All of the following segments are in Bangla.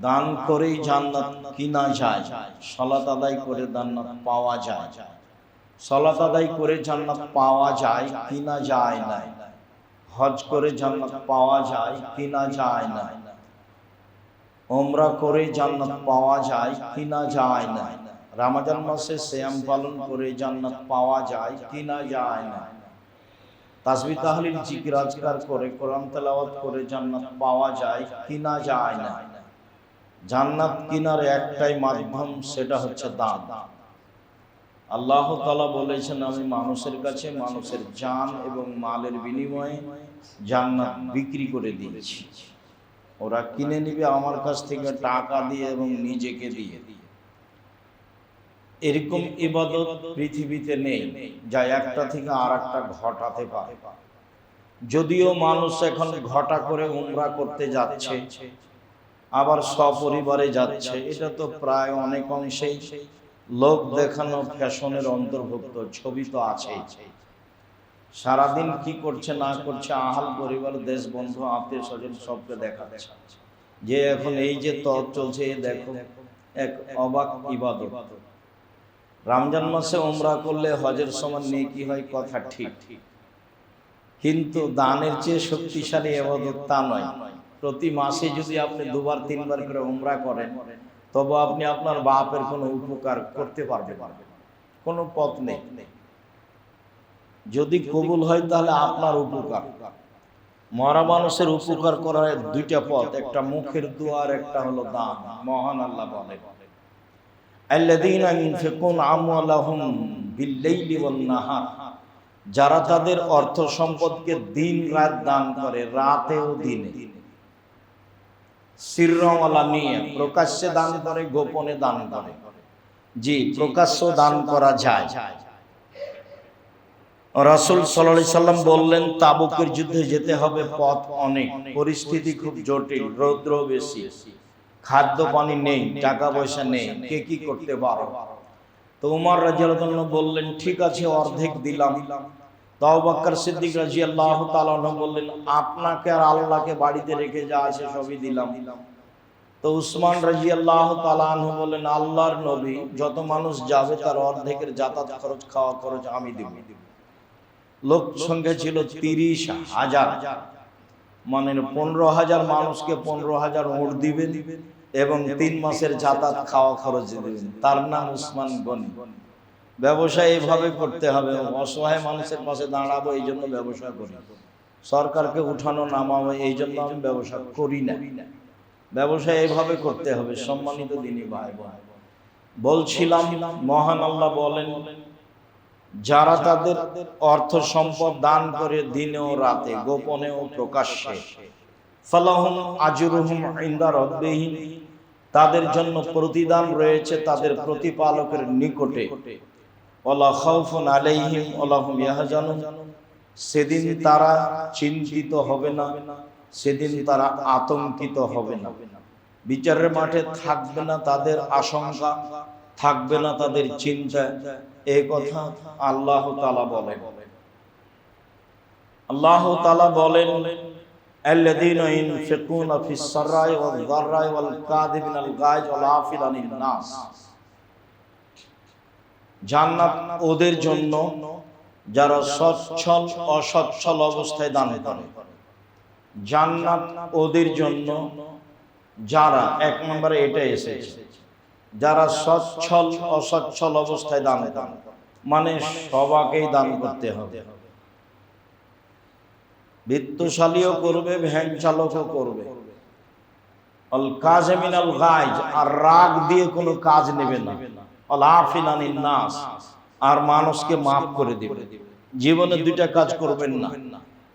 দান করেই জান্নাত কিনা যায়, সালাত আদায় করে জান্নাত পাওয়া যায়। সালাত আদায় করে জান্নাত পাওয়া যায় কিনা যায় না, হজ করে জান্নাত পাওয়া যায় কিনা যায় না, উমরা করে জান্নাত পাওয়া যায় কিনা যায় না, রমজান মাসে সিয়াম পালন করে জান্নাত পাওয়া যায় কিনা যায় না, তাসবিহ তাহলিল জিকির আজকার করে কোরআন তেলাওয়াত করে জান্নাত পাওয়া যায় কিনা যায় না। জান্নাত কিনার একটাই মাধ্যম, সেটা হচ্ছে দান। আল্লাহ তাআলা বলেছেন, আমি মানুষের কাছে মানুষের জান এবং মালের বিনিময়ে জান্নাত বিক্রি করে দিয়েছি। ওরা কিনে নিবে আমার কাছ থেকে টাকা দিয়ে এবং নিজেকে দিয়ে। এরকম ইবাদত পৃথিবীতে নেই যা একটা থেকে আর একটা ঘটাতে পারে। যদিও মানুষ এখন ঘটা করে উমরা করতে যাচ্ছে, আবার সপরিবারে যাচ্ছে, এটা তো প্রায় অনেক অংশেই লোক দেখানো ফ্যাশনের অন্তর্ভুক্ত। ছবি তো আছেই, সারাদিন কি করছে না করছে আহাল পরিবার, দেশ বন্ধু, আত্মীয় স্বজন সবকে দেখাচ্ছে যে এখন এই যে তথ চলছে, দেখো এক অবাক ইবাদত। রমজান মাসে উমরা করলে হজের সমান নেকি হয়, কথা ঠিক, কিন্তু দানের চেয়ে শক্তিশালী ইবাদত তা নয়। প্রতি মাসে যদি আপনি দুবার তিনবার করে উমরা করেন, তবে আপনি আপনার বাপের কোনো উপকার করতে পারবেন, কোনো পথ নেই। যদি কবুল হয় তাহলে আপনার উপকার। মরা মানুষের উপকার করার দুইটা পথ, একটা মুখের দোয়া আর একটা হলো দান। মহান আল্লাহ বলেন, আল্লাযীনা ইউনফিকুনা আমওয়ালাহুম বিল-লাইলি ওয়ান-নাহার, যারা তাদের অর্থ সম্পদকে দিন রাত দান করে, রাতেও দিনে। সিররাও আলানিয়া, প্রকাশ্যে দান করে, গোপনে দান করে। জি, প্রকাশ্য দান করা যায়। রাসূল সাল্লাল্লাহু আলাইহি সাল্লাম বললেন, তাবুকের যুদ্ধে যেতে হবে, পথ অনেক, পরিস্থিতি খুব জটিল, রৌদ্র বেশি, খাদ্য পানি নেই, টাকা পয়সা নেই, কে কি করতে পারো? তো উমর রাদিয়াল্লাহু আনহু বললেন, ঠিক আছে, অর্ধেক দিলাম। তো আবু বকর সিদ্দিক রাদিয়াল্লাহু তাআলা আনহু বললেন, আপনাকে আর আল্লাহকে বাড়িতে রেখে যা আছে সবই দিলাম। তো উসমান রাদিয়াল্লাহু তাআলা আনহু বললেন, আল্লাহর নবী, যত মানুষ যাবে তার অর্ধেকের যাতায়াত খরচ, খাওয়া খরচ আমি দেব। লোক সংখ্যা ছিল 30,000, মানে 15,000 মানুষকে 15,000 উট দিবেন এবং 3 মাসের যাতায়াত খাওয়া খরচ দিবেন। তার নাম উসমান গনি। ব্যবসা এইভাবে করতে হবে, অসহায় মানুষের পাশে দাঁড়াবো, এই জন্য ব্যবসা করি। সরকারকে উঠানো নামাবো, এই জন্য আমি ব্যবসা করি না। ব্যবসা এইভাবে করতে হবে। সম্মানিত দিনী ভাই বোন, বলছিলাম মহান আল্লাহ বলেন, যারা তাদের অর্থ সম্পদ দান করে দিনে ও রাতে, গোপনে ও প্রকাশ্যে, ফালাহুম আজরুহুম ইনদা রাব্বিহিম, তাদের জন্য প্রতিদান রয়েছে তাদের প্রতিপালকের নিকটে। ওয়ালা খাউফুন আলাইহিম ওয়ালা হুম ইয়াহজানুন, সেদিন তারা চিন্তিত হবে না, সেদিন তারা আতঙ্কিত হবে না। বিচারের মাঠে থাকবে না তাদের আশঙ্কা, থাকবে না তাদের চিন্তা। এই কথা আল্লাহ তাআলা বলেন। আল্লাহ তাআলা বলেন, আল্লাযীনা ইউনফিকুনা ফিস সাররাই ওয়াল যাররাই ওয়াল কাযিমিনাল গায়জ ওয়াল আফিনা আনিন নাস, জান্নাত ওদের জন্য যারা সচ্ছল অসচ্ছল অবস্থায় দান করে। জান্নাত ওদের জন্য যারা, এক নম্বরে এটা এসেছে, যারা সচ্ছল অসচ্ছল অবস্থায় দান করে, মানে সবাকেই দান করতে হবে। বিত্তশালীও করবে, ভ্যান চালকও করবে। আল কাযিমিনাল গায়জ, আর রাগ দিয়ে কোনো কাজ নেবে না। আল আফিনা আনিন নাস, আর মানুষকে মাফ করে দিবে। জীবনে দুইটা কাজ করবেন না,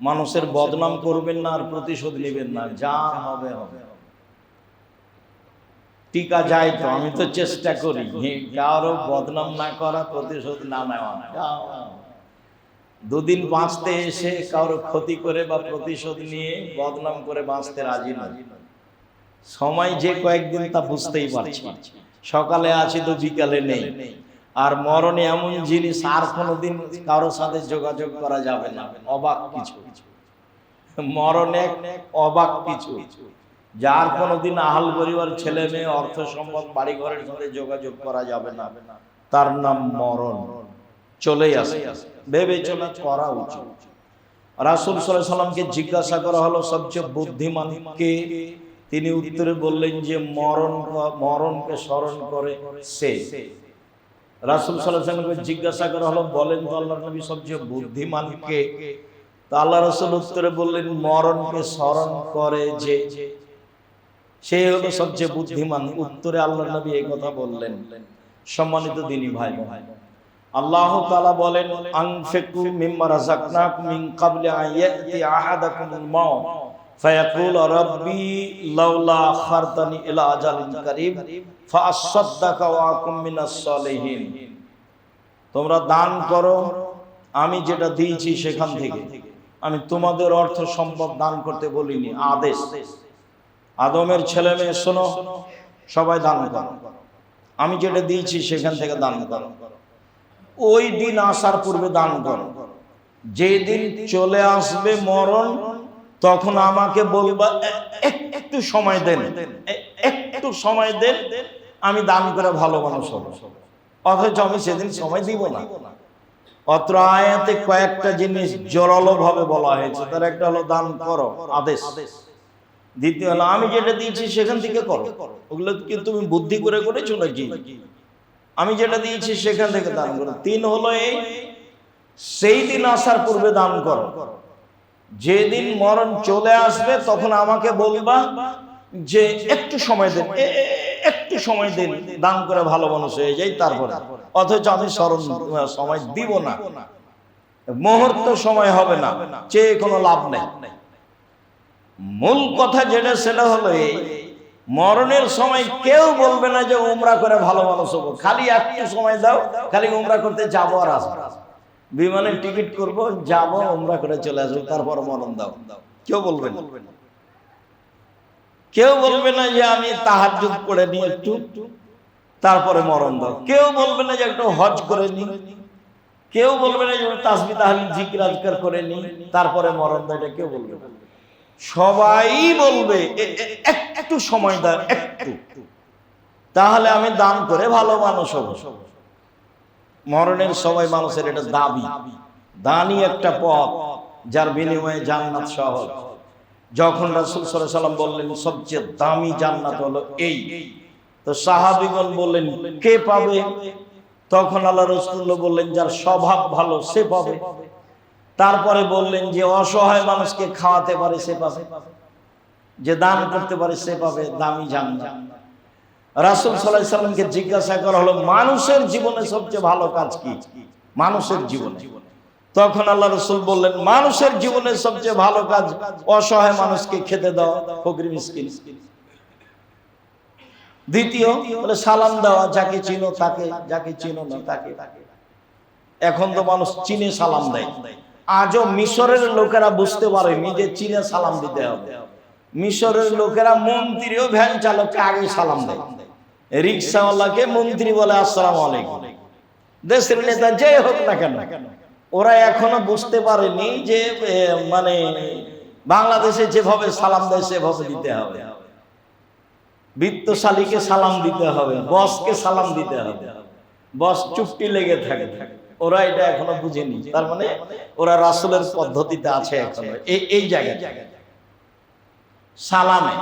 মানুষের বদনাম করবেন না আর প্রতিশোধ নেবেন না। যা হবে হবে, টিকা যায় তো, আমি তো চেষ্টা করি কারো বদনাম না করা, প্রতিশোধ না নেওয়া। দুদিন বাঁচতে এসে কারো ক্ষতি করে বা প্রতিশোধ নিয়ে বদনাম করে বাঁচতে রাজি নয়। সময় যে কয়েকদিন তা বুঝতেই পারছি, সকালে আছি তো বিকালে নেই। আর মরণে এমন জিনিস, আর কোনোদিন কারোর সাথে যোগাযোগ করা যাবে না। অবাক কিছু মরণে, অবাক কিছু। যার কোনোদিন আহাল পরিবার, ছেলে মেয়ে, অর্থ সম্পদ, বাড়ি ঘরের সাথে যোগাযোগ করা যাবে না, তার নাম মরণ। চলেই আসে, ভেবে চলা করা উচিত। রাসূল সাল্লাল্লাহু আলাইহি সাল্লামকে জিজ্ঞাসা করা হলো সবচেয়ে বুদ্ধিমান কে? তিনি উত্তরে বললেন যে মরণকে স্মরণ করে সে। রাসূল সাল্লাল্লাহু আলাইহি সাল্লামকে জিজ্ঞাসা করা হলো, বলেন তো আল্লাহর নবী সবচেয়ে বুদ্ধিমান কে? তো আল্লাহ রাসূল উত্তরে বললেন, মরণকে স্মরণ করে যে, সে হলো সবচেয়ে বুদ্ধিমান। উত্তরে আল্লাহর নবী এই কথা বললেন। সম্মানিত দিনী ভাই বোন, আল্লাহ তাআলা বলেন, আনফিকু মিম্মা রাযাকনাকুম মিন ক্বাবলি আন ইয়াতি আহাদাকুমুল মাউত ফায়াকুল রাব্বি লাউলা আখারতানি ইলা আজালিন কারীব ফাআসাদদাকা ওয়া আকুম মিনাস সালিহিন। তোমরা দান করো আমি যেটা দিয়েছি সেখান থেকে। আমি তোমাদের অর্থ সম্পদ দান করতে বলিনি, আদেশ। আদমের ছেলে মেয়ে শোনো, সবাই দান করো, আমি যেটা দিয়েছি সেখান থেকে দান করো। ওই দিন আসার পূর্বে দান করো। যেদিন চলে আসবে মরণ, তখন আমাকে বলবা একটু সময় দেন, একটু সময় দেন, আমি দান করে ভালো মানুষ হব। অথচ আমি সেদিন সময় দিব না। অত্র আয়াতে কয়েকটা জিনিস জোরালো ভাবে বলা হয়েছে। তার একটা হলো দান করো, আদেশ। দ্বিতীয় হলো আমি যেটা দিয়েছি সেখান থেকে করো। ওগুলো কি তুমি বুদ্ধি করে করেছো নাকি? আমি যেটা দিয়েছি সেখান থেকে দান করো। তিন হলো এই, সেই দিন আসার পূর্বে দান করো। যেদিন মরণ চলে আসবে তখন আমাকে বলবা যে একটু সময় দেন, একটু সময় দেন, দান করে ভালো মানুষ হয়ে যাই তারপরে। অথচ আমি সময় দিব না, মুহূর্ত সময় হবে না, চেয়ে কোনো লাভ নেই। মূল কথা যেটা, সেটা হলো এই, মরণের সময় কেউ বলবে না যে উমরা করে ভালো মানুষ হবো। খালি একটু সময় দাও, খালি উমরা করতে যাবো আর আসবো, বিমানের টিকিট করবো, যাবো, উমরা করে চলে আসবো, তারপর মরণ দাও। কেউ বলবে না। কেউ বলবে না যে আমি তাহাজ্জুদ পড়ে নি একটু, তারপরে মরণ দাও। কেউ বলবে না যে একটু হজ করে নি। কেউ বলবে না যে তাসবিহ তাহলিল জিকির আজকার করে নি, তারপরে মরণ দাও। এটা কেউ বলবে না। সবাই বলবে একটু সময় দাও, একটু, তাহলে আমি দান করে ভালো মানুষ হব। মরণের সময় মানুষের এটা দাবি। দানই একটা পথ যার বিনিময়ে জান্নাত সহজ। যখন রাসূল সাল্লাল্লাহু আলাইহি ওয়াসাল্লাম বললেন সবচেয়ে দামি জান্নাত হলো এই, তো সাহাবীগণ বললেন কে পাবে? তখন আল্লাহ রাসূল বললেন যার স্বভাব ভালো সে পাবে। তারপরে বললেন যে অসহায় মানুষকে খাওয়াতে পারে সে পাবে, যে দান করতে পারে সে পাবে দামি জান্নাত। রাসূল সাল্লাল্লাহু আলাইহি ওয়াসাল্লামকে জিজ্ঞাসা করা হলো মানুষের জীবনে সবচেয়ে ভালো কাজ কি? মানুষের জীবনে। তখন আল্লাহ রাসূল বললেন মানুষের জীবনে সবচেয়ে ভালো কাজ অসহায় মানুষকে খেতে দাও, ফকির মিসকিন। দ্বিতীয় বলে সালাম দেওয়া, যাকে চিনো তাকে, যাকে চিনো না তাকে। এখন তো মানুষ চিনে সালাম দেয়। আজও মিশরের লোকেরা বুঝতে পারেনি যে চীনে সালাম দিতে হবে। মিশরের লোকেরা মন্ত্রীও ভ্যান চালককে আগে সালাম দেয়, রিক্সাওয়ালাকে মন্ত্রী বলে আসসালামু আলাইকুম। দেশের নেতা যে হোক না কেন, ওরা এখনো বুঝতে পারেনি যে মানে বাংলাদেশে যেভাবে সালাম দেয় সেভাবে দিতে হবে। বিত্তশালীকে সালাম দিতে হবে, বসকে সালাম দিতে হবে, বস চুপটি লেগে থাকে। ওরা এটা এখনো বুঝেনি। তার মানে ওরা রাসূলের পদ্ধতিতে আছে এখনো এই জায়গায়। সালামে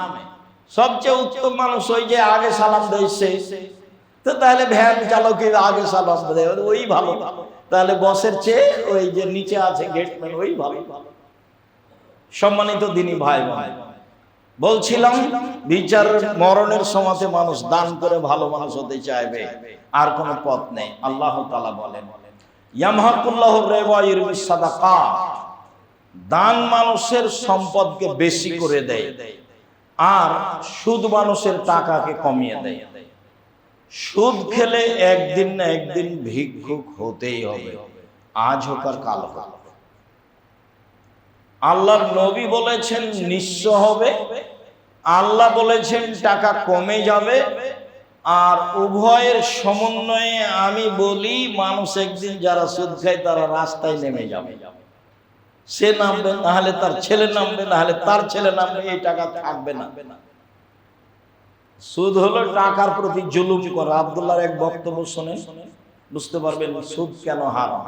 সবচেয়ে উত্তম মানুষ ওই যে আগে সালাম দেয় সে। তো তাহলে ভ্যান চালকের আগে সালাম দেয় ওই ভালো, তাহলে বসের চেয়ে ওই যে নিচে আছে গেটম্যান ওই ভালো। সম্মানিত দিনী ভাই ভাই, বলছিলাম বিচার মরণের সময়তে মানুষ দান করে ভালো মানুষ হতে চাইবে, আর কোনো পথ নেই। আল্লাহ তাআলা বলেন ইয়ামহাকুল্লাহুর রিবা ওয়া ইরবিস সাদাকাত, দান মানুষের সম্পদকে বেশি করে দেয় আর সুদ মানুষের টাকাকে কমিয়ে দেয়। সুদ খেলে একদিন না একদিন ভিক্ষুক হতেই হবে, আজ হোক আর কাল হোক। আল্লাহর নবী বলেছেন নিঃস্ব হবে, আল্লাহ বলেছেন টাকা কমে যাবে। আর উভয়ের সমন্বয়ে আমি বলি মানুষ একদিন যারা সুদ খায় তারা রাস্তায় নেমে যাবে। সে নামবে, না হলে তার ছেলে নামবে, না হলে তার ছেলে নামবে, এই টাকা থাকবে না। সুদ হলো টাকার প্রতি জুলুম করা। আব্দুল্লাহর এক বক্তব্য শুনে বুঝতে পারবেন সুদ কেন হারাম।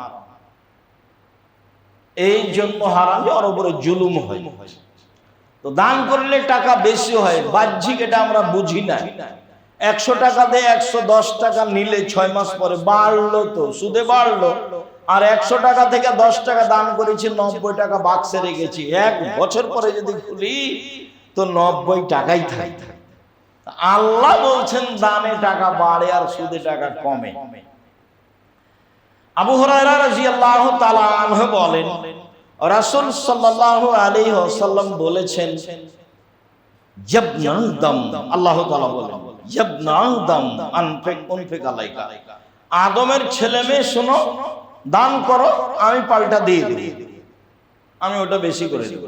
এই জন্য হারাম যে ওর উপরে জুলুম হয়। তো দান করলে টাকা বেশি হয়, বাহ্যিক এটা আমরা বুঝি না। 100 টাকা দিয়ে 110 টাকা নিলে 6 মাস পরে বাড়লো, তো সুদে বাড়লো। আর 100 টাকা থেকে 10 টাকা দান করেছি, 90 টাকা বাক্সে রেখেছি, 1 বছর পরে যদি খুলি তো 90 টাকাই থাকে। আল্লাহ বলছেন দানে টাকা বাড়ে আর সুদে টাকা কমে। আবু হুরায়রা রাদিয়াল্লাহু তাআলা আনহু বলেন, রাসূল সাল্লাল্লাহু আলাইহি ওয়াসাল্লাম বলেছেন, জাবনা দাম, আল্লাহ তাআলা বলেন, জাবনা দাম আনফিক আলাইকা, আদমের ছেলে মেয়ে শোনো, দান করো, আমি পাল্টা দিয়ে দিই, আমি ওটা বেশি করে দেব।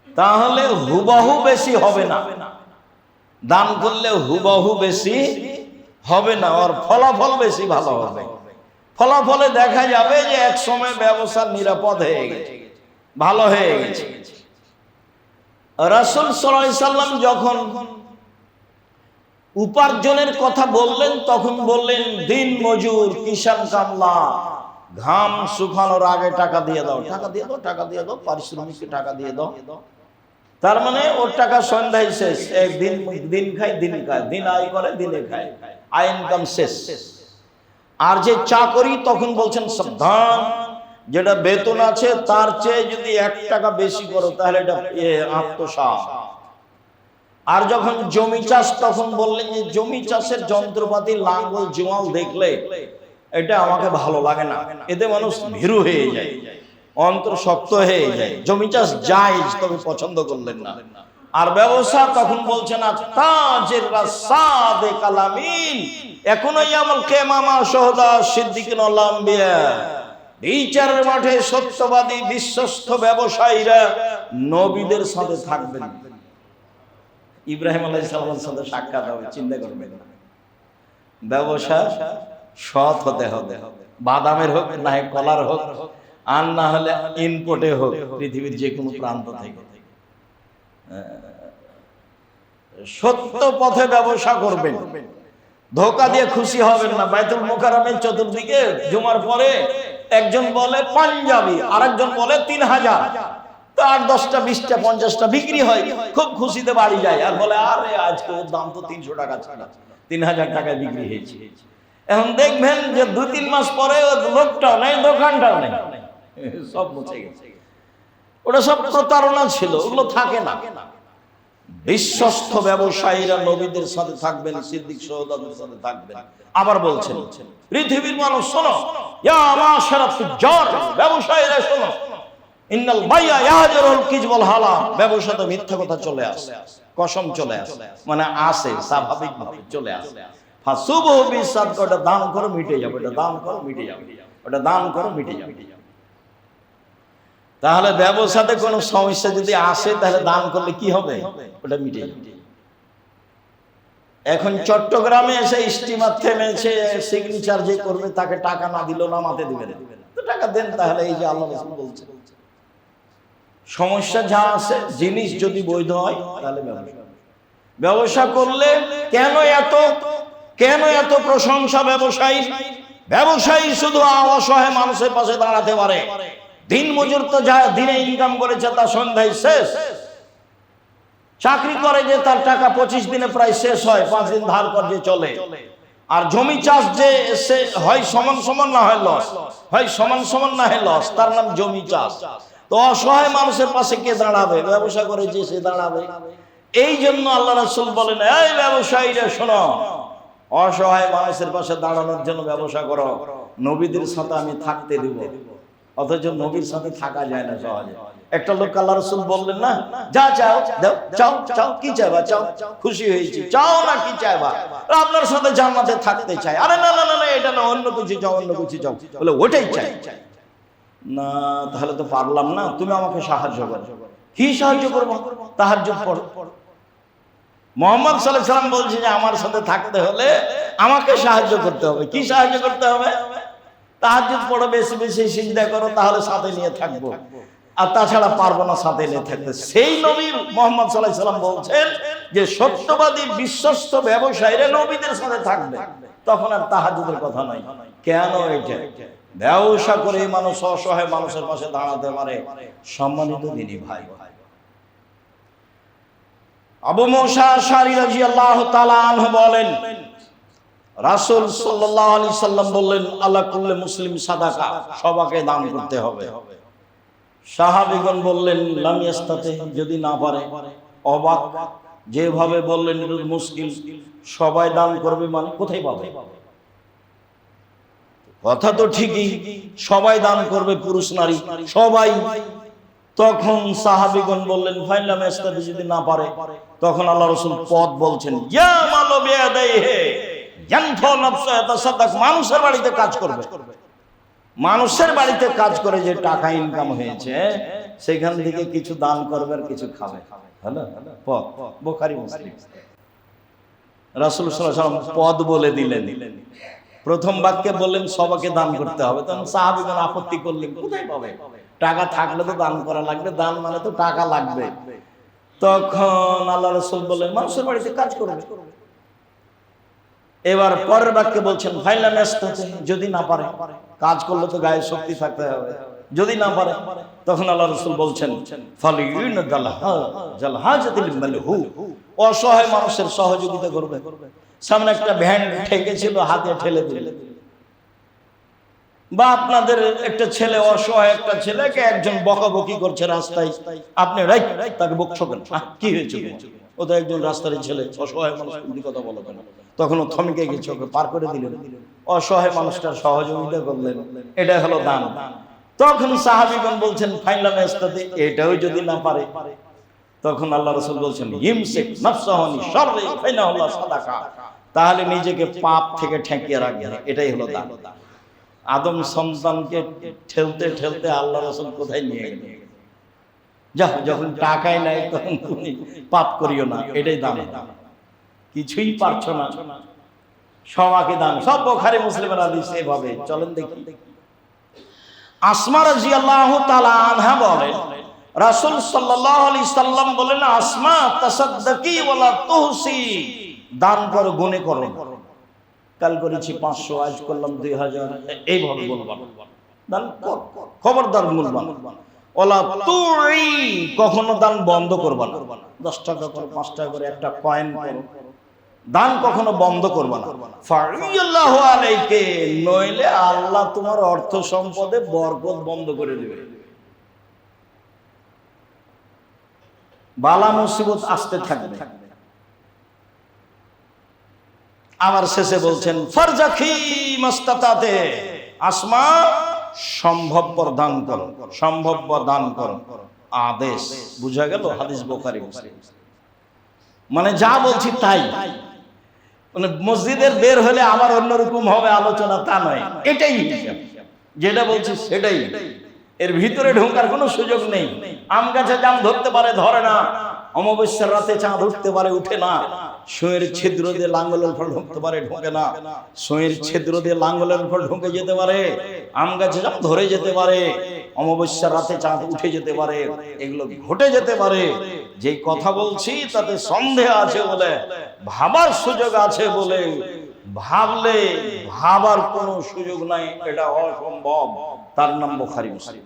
তাহলে হুবহু বেশি হবে না, দান করলে হুবহু বেশি হবে না, আর ফলাফল বেশি ভালো হবে। ফলাফলে দেখা যাবে যে এক সময় ব্যবসা নিরাপদ হয়ে গেছে, ভালো হয়ে গেছে। রাসূল সাল্লাল্লাহু আলাইহি সাল্লাম যখন উপার্জনের কথা বললেন তখন বললেন, দিন মজুর, কিষান কামলা, ঘাম শুকানোর আগে টাকা দিয়ে দাও, টাকা দিয়ে দাও, টাকা দিয়ে দাও, পারিশ্রমিককে টাকা দিয়ে দাও। তার মানে ওর টাকা সন্ধ্যায় শেষ, একদিন দিন খায়, দিন খায়, দিন আয় করে, দিনে খায়, আয় ইনকাম শেষ। আর যে চাকরি, তখন বলছেন সাবধান, যেটা বেতন আছে তার চেয়ে যদি 1 টাকা বেশি করো তাহলে এটা আত্মসাৎ। আর যখন জমি চাষ, তখন বললেন যে জমি চাষের যন্ত্রপাতি, লাঙ্গল জোয়াল দেখলে এটা আমাকে ভালো লাগে না, এতে মানুষ ভীরু হয়ে যায়, অন্তর শক্ত হয়ে যায়, জমি চাষ জায়েজ তবে পছন্দ করলেন না। আর ব্যবসা, তখন বলছেন তাজের রাসাদে কালামিন, এখনোই আমল কেমামা শহদা সিদ্দিকিন ওয়াল আম্বিয়া, বিচারের মাঠে সত্যবাদী বিশ্বস্ত ব্যবসায়ীরা নবীদের সাথে থাকবেন। ইব্রাহিম আলাইহিস সালামের সাথে সাক্ষাৎ হবে, চিন্তা করবেন। ব্যবসা সৎ হতে হবে, বাদামের হোক না হয় কলার হোক, আর না হলে ইনপুটে হোক, পৃথিবীর যে কোনো প্রান্ত থেকে সত্য পথে ব্যবসা করবেন, ধোকা দিয়ে খুশি হবেন না। বাইতুল মুকাররমের চতুর্দিকে জুমার পরে একজন বলে পাঞ্জাবি, আরেকজন বলে 3000, তো 8, 10টা, 20টা, 50টা বিক্রি হয়, খুব খুশিতে বাড়ি যায়, আর বলে আরে আজকে ওর দাম তো 300 টাকা ছিল, 3000 টাকায় বিক্রি হয়েছে। এখন দেখবেন যে 2-3 মাস পরে লোকটাও নেই, দোকানটাও নেই, সব মুছে গেছে। ওটা সব প্রতারণা ছিল, ওগুলো থাকে না। বিশ্বস্ত ব্যবসায়ীরা নবীদের সাথে থাকবেন, সিদ্দিক শুহাদাদের সাথে থাকবেন। আবার বলছেন, পৃথিবীর মানুষ শোনো, ইয়া মাশারাত তুজ্জার, ব্যবসায়ীরা শোনো, ইন্নাল বাইয়া ইয়াহজুরুল কিযবুল হালাল, ব্যবসাতে মিথ্যা কথা চলে আসে, কসম চলে আসে, মানে আসে, স্বাভাবিকভাবে চলে আসে। ফাসুবু বিসাদকা, ওটা দান করো মিটে যাবে, ওটা দান করো মিটে যাবে, ওটা দান করো মিটে যাবে। তাহলে ব্যবসাতে কোনো সমস্যা যদি আসে তাহলে দান করলে কি হবে, ওটা মিটে যাবে। এখন চট্টগ্রামে এসে স্টিমার থেমেছে, সিগনেচার যে করবে তাকে টাকা না দিল না মাতে দিবেন, তো টাকা দেন। তাহলে এই যে আল্লাহ রাসূল বলছেন, সমস্যা যা আছে, জিনিস যদি বৈধ হয় তাহলে ব্যবসা করলে কেন এত প্রশংসা ব্যবসায়ী? ব্যবসায়ী শুধু অসহায় মানুষের পাশে দাঁড়াতে পারে। দিন মজুর তো যা দিনে ইনকাম করেছে তা সন্ধ্যায় শেষ, চাকরি করে যে তার টাকা 25 দিনে প্রায় শেষ হয়, 5 দিন ধার কর্জে চলে। আর জমি চাষ যে হয় সমান সমান না হয় লস, হয় সমান সমান না হয় লস, তার নাম জমি চাষ। তো অসহায় মানুষের পাশে কে দাঁড়াবে? ব্যবসা করে যে সে দাঁড়াবে। এই জন্য আল্লাহ রাসূল বলেন, এই ব্যবসায়ীরা শোনো, অসহায় মানুষের পাশে দাঁড়ানোর জন্য ব্যবসা করো, নবীদের সাথে আমি থাকতে দিব। অথচ নবীর সাথে থাকা যায় না সহজে। একটা লোক আল্লাহ রাসূল বললেন না, যা চাও দাও, চাও চাও, কি চাইবা চাও, খুশি হয়েছি, চাও না কি চাইবা? আপনার সাথে জান্নাতে থাকতে চাই। আরে না না না, এটা না, অন্য কিছু চাও, অন্য কিছু চাও, বলে ওটাই চাই। না, তাহলে তো পারলাম না, তুমি আমাকে সাহায্য করো। কি সাহায্য করবো? তাহাজ্জুদ পড়ো। মুহাম্মদ সাল্লাল্লাহু আলাইহি সাল্লাম বলছে যে আমার সাথে থাকতে হলে আমাকে সাহায্য করতে হবে। কি সাহায্য করতে হবে? তাহাজ্জুদ পড়ো, বেশি বেশি সিজদা করো, তাহলে সাথে নিয়ে থাকবো। আর তাছাড়া পারবো না সাথে নিয়ে থাকতে। সেই নবী মুহাম্মদ সাল্লাল্লাহু আলাইহি সাল্লাম বলছেন, যে সত্যবাদী বিশ্বস্ত ব্যবসায়ীরা নবীদের সাথে থাকবে, তখন আর তাহাজ্জুদের কথা নাই। কেন? এটা ব্যবসা করে মানুষ অসহায় মানুষের পাশে দাঁড়াতে পারে। সম্মানিত দিনী ভাই, আবু মুসা আশআরী রাদিয়াল্লাহু তাআলা আনহু বলেন, রাসূল সাল্লাল্লাহু আলাইহি সাল্লাম বললেন, আলা কুল্লি মুসলিম সাদাকা, সবাইকে দান করতে হবে। সাহাবীগণ বললেন, লাম ইয়াস্তাতি, যদি না পারে। অবাক, যেভাবে বললেন এটা মুশকিল, সবাই দান করবে মানে কোথায় পাবে? কথা তো ঠিকই, সবাই দান করবে, পুরুষ নারী সবাই। তখন সাহাবীগণ বললেন, ফাইলাম ইয়াস্তাতি, যদি না পারে। তখন আল্লাহ রাসূল পদ বলছেন, ইয়া মালু বিয়াদাইহি ইয়ানফু নাফসা ইয়াতাসাদ্দাক, মানুষের বাড়িতে কাজ করবে, মানুষের বাড়িতে কাজ করে যে টাকা ইনকাম হয়েছে সেখান থেকে কিছু দান করবে আর কিছু খাবে। হ্যালো, পদ, বুখারী মুসলিম। রাসূল সাল্লাল্লাহু আলাইহি ওয়াসাল্লাম পদ বলে দিলেন। প্রথম বাক্যে বললেন সবাইকে দান করতে হবে। তখন সাহাবীগণ আপত্তি করলেন, কোথায় পাবে? টাকা থাকলে তো দান করা লাগবে, দান মানে তো টাকা লাগবে। তখন আল্লাহ রাসূল বললেন, মানুষের বাড়িতে কাজ করবে। এবার পরের বাক্যে বলছেন, ফাইলাম ইয়াস্তাতি, যদি না পারে। কাজ করলে তো গায়ে শক্তি থাকতে হবে, যদি না পারে। তখন আল্লাহ রাসূল বলছেন, ফালিউন জালহাজাতিল মালহু, অসহায় মানুষের সহযোগিতা করবে। সামনে একটা ভ্যান ঠেকেছিল, হাতে ঠেলে দিলে, বা আপনাদের একটা ছেলে, অসহায় একটা ছেলেকে একজন বকাবকি করছে রাস্তায়, আপনি তাকে বকছো কেন? কি হয়েছে? ও তো একজন রাস্তার ছেলে, অসহায় মানুষ, কথা বলো কেন? তখন ও থমকে গেছে, ওকে পার করে দিলেন, অসহায় মানুষটার সহযোগিতা করলেন। এটা হলো দান। তখন সাহাবীগণ বলছেন, ফাইলাম ইয়াস্তাতি, এটাও যদি না পারে। তখন আল্লাহ রাসূল বলছেন, ইমসিক নাফসাহু শাররি ফাইনাহুল্লাহ সাদাকা, তাহলে নিজেকে পাপ থেকে ঠেকিয়ে রাখবে, এটাই হলো দান। আদম সন্তানকে ঠেলতে ঠেলতে আল্লাহ রাসূল কোথায় নিয়ে গেলেন? যখন টাকাই নাই তখন তুমি পাপ করিও না, এটাই দান। কিছুই পারছো না, সবাইকে দান। সব বুখারী মুসলিমের হাদিস। এভাবে চলেন দেখি। আসমা রাদিয়াল্লাহু তাআলা আনহা বলেন, রাসূল সাল্লাল্লাহু আলাইহি সাল্লাম বলেন, আসমা তাসাদ্দাকি ওয়ালা তুহসি, দান করো, গুণে করো। কাল করেছি 500, আজ করলাম 2000, এইভাবে বলবেন। দান কর, খবরদার বলবেন। ওয়ালা তুই, কখনো দান বন্ধ করবা না। 10 টাকা করো, 5 টাকা করে একটা কয়েন করো, দান কখনো বন্ধ করবা না। ফারিয়াল্লাহু আলাইকে, নইলে আল্লাহ তোমার অর্থ সম্পদে বরকত বন্ধ করে দেবে। বালা মুসিবত আসতে থাকবে। আমার শেষে বলছেন, ফারজাকি মাস্তাতাতে, আসমা সম্ভবপর দান করো, সম্ভবপর দান করো। আদেশ বুঝা গেল? হাদিস বুখারী মুসলিম। মানে যা বলছি তাই, মানে মসজিদের বের হলে আবার অন্যরকম হবে আলোচনা, তা নয়। এটাই হিসাব, যেটা বলছি সেটাই। এর ভিতরে ঢোকার কোনো সুযোগ নেই। আম গাছে জাম ধরতে পারে, ধরে না। অমাবস্যার রাতে চাঁদ উঠতে পারে, উঠে না। সুঁয়ের ছিদ্র দিয়ে লাঙ্গলের ফল ঢুকতে পারে, ঢোকে না। সুঁয়ের ছিদ্র দিয়ে লাঙ্গলের ফল ঢুকে যেতে পারে, আম গাছে জাম ধরে যেতে পারে, অমাবস্যার রাতে চাঁদ উঠে যেতে পারে, এগুলো ঘটে যেতে পারে। যে কথা বলছি তাতে সন্দেহ আছে বলে, ভাবার সুযোগ আছে বলে, ভাবলে ভাবার কোনো সুযোগ নাই, এটা অসম্ভব। তার নাম বুখারী মুসলিম।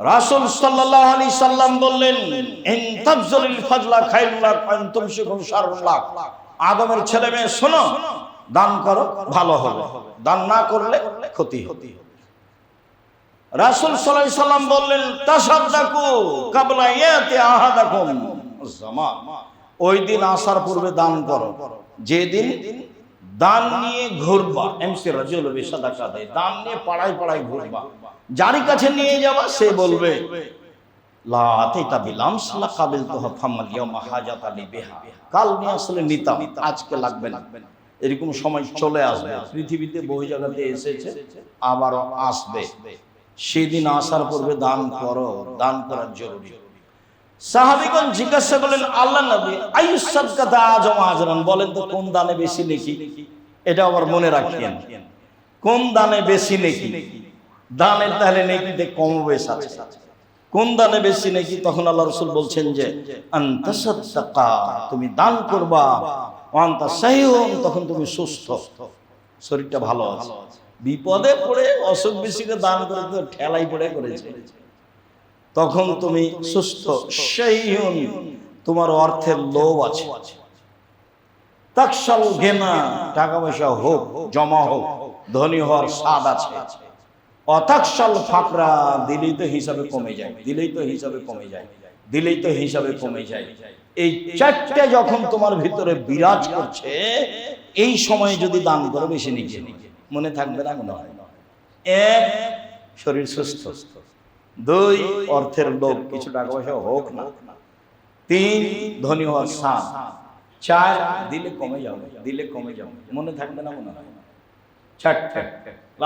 রাসূল সাল্লাল্লাহু আলাইহি সাল্লাম বললেন, ইন তাবযুলিল ফাজলা খায়রুল লাক আন তুমসিকু শাররুল লাক, আদমের ছেলে মেয়ে শোনো, দান করো, ভালো হবে, দান না করলে ক্ষতি হবে। রাসূল সাল্লাল্লাহু আলাইহি সাল্লাম বললেন, তাসাদদাকু ক্বাবলা ইয়াতি আহাদাকুম জামান, ওই দিন আসার পূর্বে দান করো, যেদিন দান নিয়ে ঘুরবা। এমসি রাজুল বিসাদাকা দেয়, দান নিয়ে পাড়ায় পাড়ায় ঘুরবা। যার কাছে নিয়ে যাবা সে বলবে, লা আতাইতা বিলাম সালা কাবিলতুহা ফামাল ইয়াউমা হাজাতা লি বিহা, কাল নিয়ে আসলে নিতাম, আজকে লাগবে না। এরকম সময় চলে আসবে, পৃথিবীতে বহু জায়গাতে এসেছে, আবারও আসবে। সেদিন আসার পূর্বে দান করো, দান করা জরুরি। সাহাবীগণ জিজ্ঞাসা করলেন, আল্লাহর নবী, আইয়ুস সাদকাতা আযম আজরান, বলেন তো কোন দানে বেশি নেকি? এটা আবার মনে রাখেন, কোন দানে বেশি নেকি? দানের তাহলে নেকিতে কম বেশ আছে। কোন দানে বেশি নাকি? তখন আল্লাহ রাসূল বলছেন যে আনতা সাদদাকা, তুমি দান করবা, ওয়া আনতা সাহিহুন, তখন তুমি সুস্থ, শরীরটা ভালো আছে। বিপদে পড়ে অসুখ বিসুখে দান করে তো ঠেলাই পড়ে করেছে, তখন তুমি সুস্থ। সাহিহুন, তোমার অর্থের লোভ আছে। তাকশাল গিনা, টাকা পয়সা হোক, জমা হোক, ধনী হওয়ার স্বাদ আছে। অতাকশাল ফাকরা, দিলেই তো হিসাবে কমে যায়, দিলেই তো হিসাবে কমে যায়, দিলেই তো হিসাবে কমে যায়। এই চারটে যখন তোমার ভিতরে বিরাজ করছে, এই সময়ে যদি দান করো বেশি নিচে মনে থাকবে না মনে হয়। এক, শরীর সুস্থ। দুই, অর্থের লোভ, কিছু টাকা পয়সা হোক না। তিন, ধনী হওয়ার স্বাদ। চার, দিলে কমে যাবে, দিলে কমে যাবে, মনে থাকবে না মনে হয়। চারটে।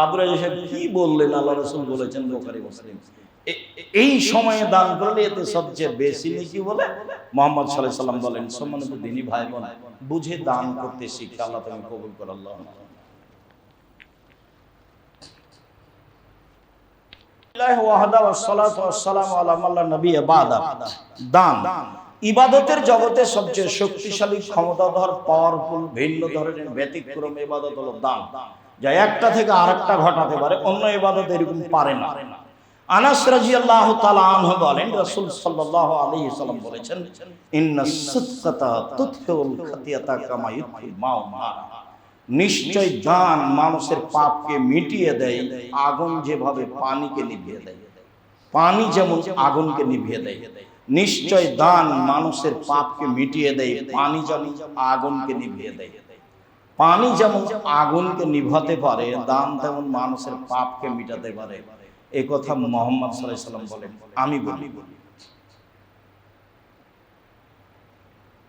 আব্দুর সাহেব কি বললেন? আল্লাহ রাসূল বলেছেন বুখারী মুসলিম, এই সময়ে দান করলে এতে সবচেয়ে বেশি নেকি বলে মুহাম্মদ সাল্লাল্লাহু আলাইহি সাল্লাম বলেন। সম্মানিত দিনী ভাই বোন, বুঝে দান করতে শিখে আল্লাহ তুমি কবুল করো। আল্লাহুম্মা দান ইবাদতের জগতে সবচেয়ে শক্তিশালী, ক্ষমতাধর, পাওয়ারফুল, ভিন্ন ধরনের ব্যতিক্রম ইবাদত হলো দান, যা একটা থেকে আরেকটা ঘটাতে পারে, অন্য ইবাদত এরকম পারে না। আনাস রাদিয়াল্লাহু তাআলা আনহু বলেন, রাসূল সাল্লাল্লাহু আলাইহি সাল্লাম বলেছেন, ইন্নাস সাদকাতা তুতফিউল খাতিয়াতা কামা ইউতফিল মাউ নার, নিশ্চয় দান মানুষের পাপকে মিটিয়ে দেয়, আগুন যেভাবে পানিকে নিভিয়ে দেয়। পানি যেমন আগুনকে নিভিয়ে দেয়, নিশ্চয় দান মানুষের পাপকে মিটিয়ে দেয়, পানি যেমন আগুনকে নিভিয়ে দেয়। পানি যেমন আগুনকে নিভাতে পারে, দান তেমন মানুষের পাপকে মিটাতে পারে। এই কথা মুহাম্মদ সাল্লাল্লাহু আলাইহি সাল্লাম বলেন, আমি বলি।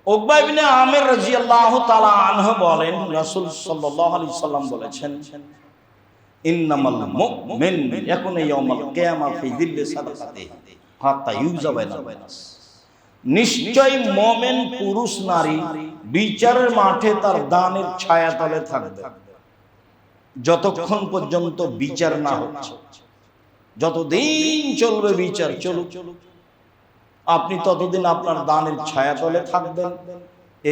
উকবা ইবনে আমির রাদিয়াল্লাহু তাআলা আনহু বলেন, রাসূল সাল্লাল্লাহু আলাইহি সাল্লাম বলেছেন, ইন্নামাল মুমিন ইয়াকুনু ইয়াউমাল কিয়ামা ফি যিল্লি সাদাকাতিহি হাত্তা ইউজাবা নাস, নিশ্চয় মুমিন পুরুষ নারী বিচারের মাঠে তার দানের ছায়াতলে থাকবে, যতক্ষণ পর্যন্ত বিচার না হচ্ছে। যতদিন চলবে বিচার, চলুক, আপনি ততদিন আপনার দানের ছায়াতলে থাকবেন।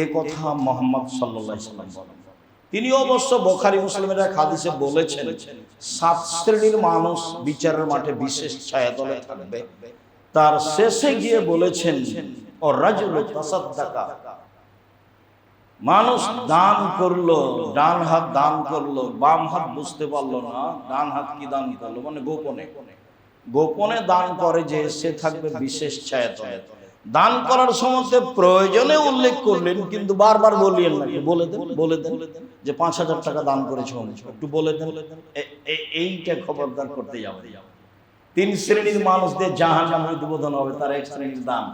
এই কথা মুহাম্মদ সাল্লাল্লাহু আলাইহি সাল্লাম বলেন। তিনি অবশ্য বুখারী মুসলিমের এক হাদিসে বলেছেন, 7 শ্রেণীর মানুষ বিচারের মাঠে বিশেষ ছায়াতলে থাকবে। তার শেষে গিয়ে বলেছেন, ও রাজুলু তাসাদ্দাকা, মানুষ দান করলো, ডান হাত দান করলো, বাম হাত বুঝতে পারলো না ডান হাত কি দান করলো, মানে গোপনে গোপনে দান করে যে, সে থাকবে বিশেষ ছায়াতলে। দান করার সময় প্রয়োজনে উল্লেখ করলেন, কিন্তু বারবার বলিয়েন না, বলে দেন যে 5,000 টাকা দান করেছ, একটু বলে দেন, এইটা খবরদার করতে যাবে। 3 শ্রেণীর মানুষদের জাহান্নামে উদ্বোধন হবে, তার এক শ্রেণীর দান।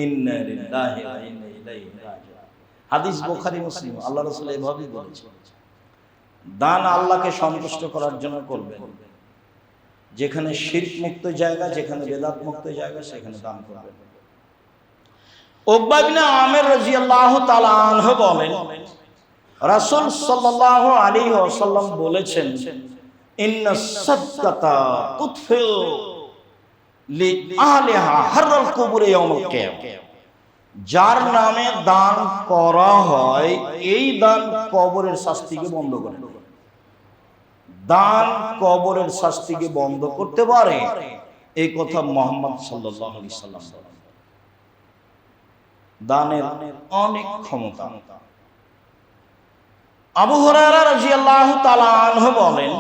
ইন্না লিল্লাহি ওয়া ইন্না ইলাইহি রাজিউন, হাদিস বুখারী মুসলিম। আল্লাহ রাসূল এভাবেই বলেছেন, দান আল্লাহকে সন্তুষ্ট করার জন্য করবেন। যেখানে শিরক মুক্ত জায়গা, যেখানে বেদাত মুক্ত জায়গা, সেখানে দান করবেন। উকবা ইবনে আমির রাদিয়াল্লাহু তাআলা আনহু বলেন, রাসূল সাল্লাল্লাহু আলাইহি ওয়াসাল্লাম বলেছেন, ইন্নাস সাদকাতা তুতফিউ লিআহলিহা হাররাল কুবুর ইয়াউমুল কিয়ামা, যার নামে দান করা হয় এই দান কবরের শাস্তিকে বন্ধ করে। দান কবরের শাস্তিকে বন্ধ করতে পারে, এই কথা মুহাম্মদ সাল্লাল্লাহু আলাইহি সাল্লাম বলেন। দানের অনেক ক্ষমতা। আবু হুরায়রা রাদিয়াল্লাহু তাআলা আনহু বলেন,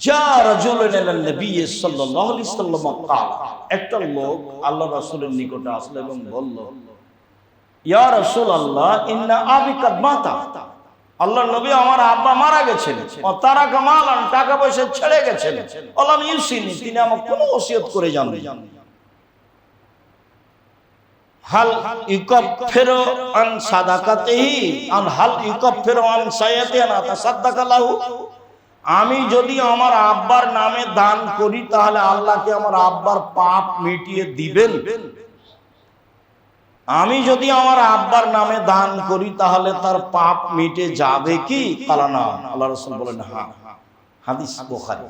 যা রাজুলুন ইলা নবী সাল্লাল্লাহু আলাইহি সাল্লাম قال, একটা লোক আল্লাহর রাসূলের নিকটে আসলো এবং বলল, ইয়া রাসূলুল্লাহ, ইন্না আবি কাদ মাতা, আল্লাহর নবী, আমার আব্বা মারা গেছেন, ও তারা কামালান, টাকা পয়সা ছেড়ে গেছেন, আল্লাহ ইউসিনি, তিনি আমাকে কোনো ওসিয়ত করে যাননি। হাল ইউকাফিরু আন সাদাকাতিহি আন হাল ইউকাফিরু আন সায়াতিহি আন তাসাদ্দাকা লাহু, আমি যদি আমার আব্বার নামে দান করি তাহলে আল্লাহ কি আমার আব্বার পাপ মিটিয়ে দিবেন? আমি যদি আমার আব্বার নামে দান করি তাহলে তার পাপ মিটে যাবে কি? কালা না, আল্লাহ রাসূল বলেন হ্যাঁ। হাদিস বুখারী।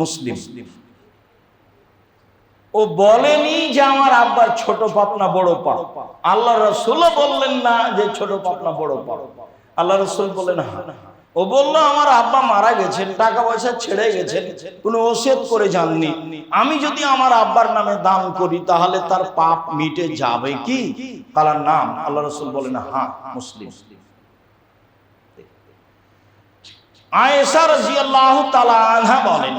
মুসলিম। ও বলেনি যে আমার আব্বার ছোট পাপ না বড় পাপ। আল্লাহ রাসূলও বললেন না যে ছোট পাপ না বড় পাপ। আল্লাহ রাসূল বললেন হ্যাঁ। ও বলল আমার আব্বা মারা গেছেন, টাকা পয়সা ছেড়ে গেছেন, কোনো ওসিয়ত করে যাননি, আমি যদি আমার আব্বার নামে দান করি তাহলে তার পাপ মিটে যাবে কি? তার নাম আল্লাহ রাসূল বলেন হ্যাঁ, মুসলিম। আয়েশা রাদিয়াল্লাহু তাআলা আনহা বলেন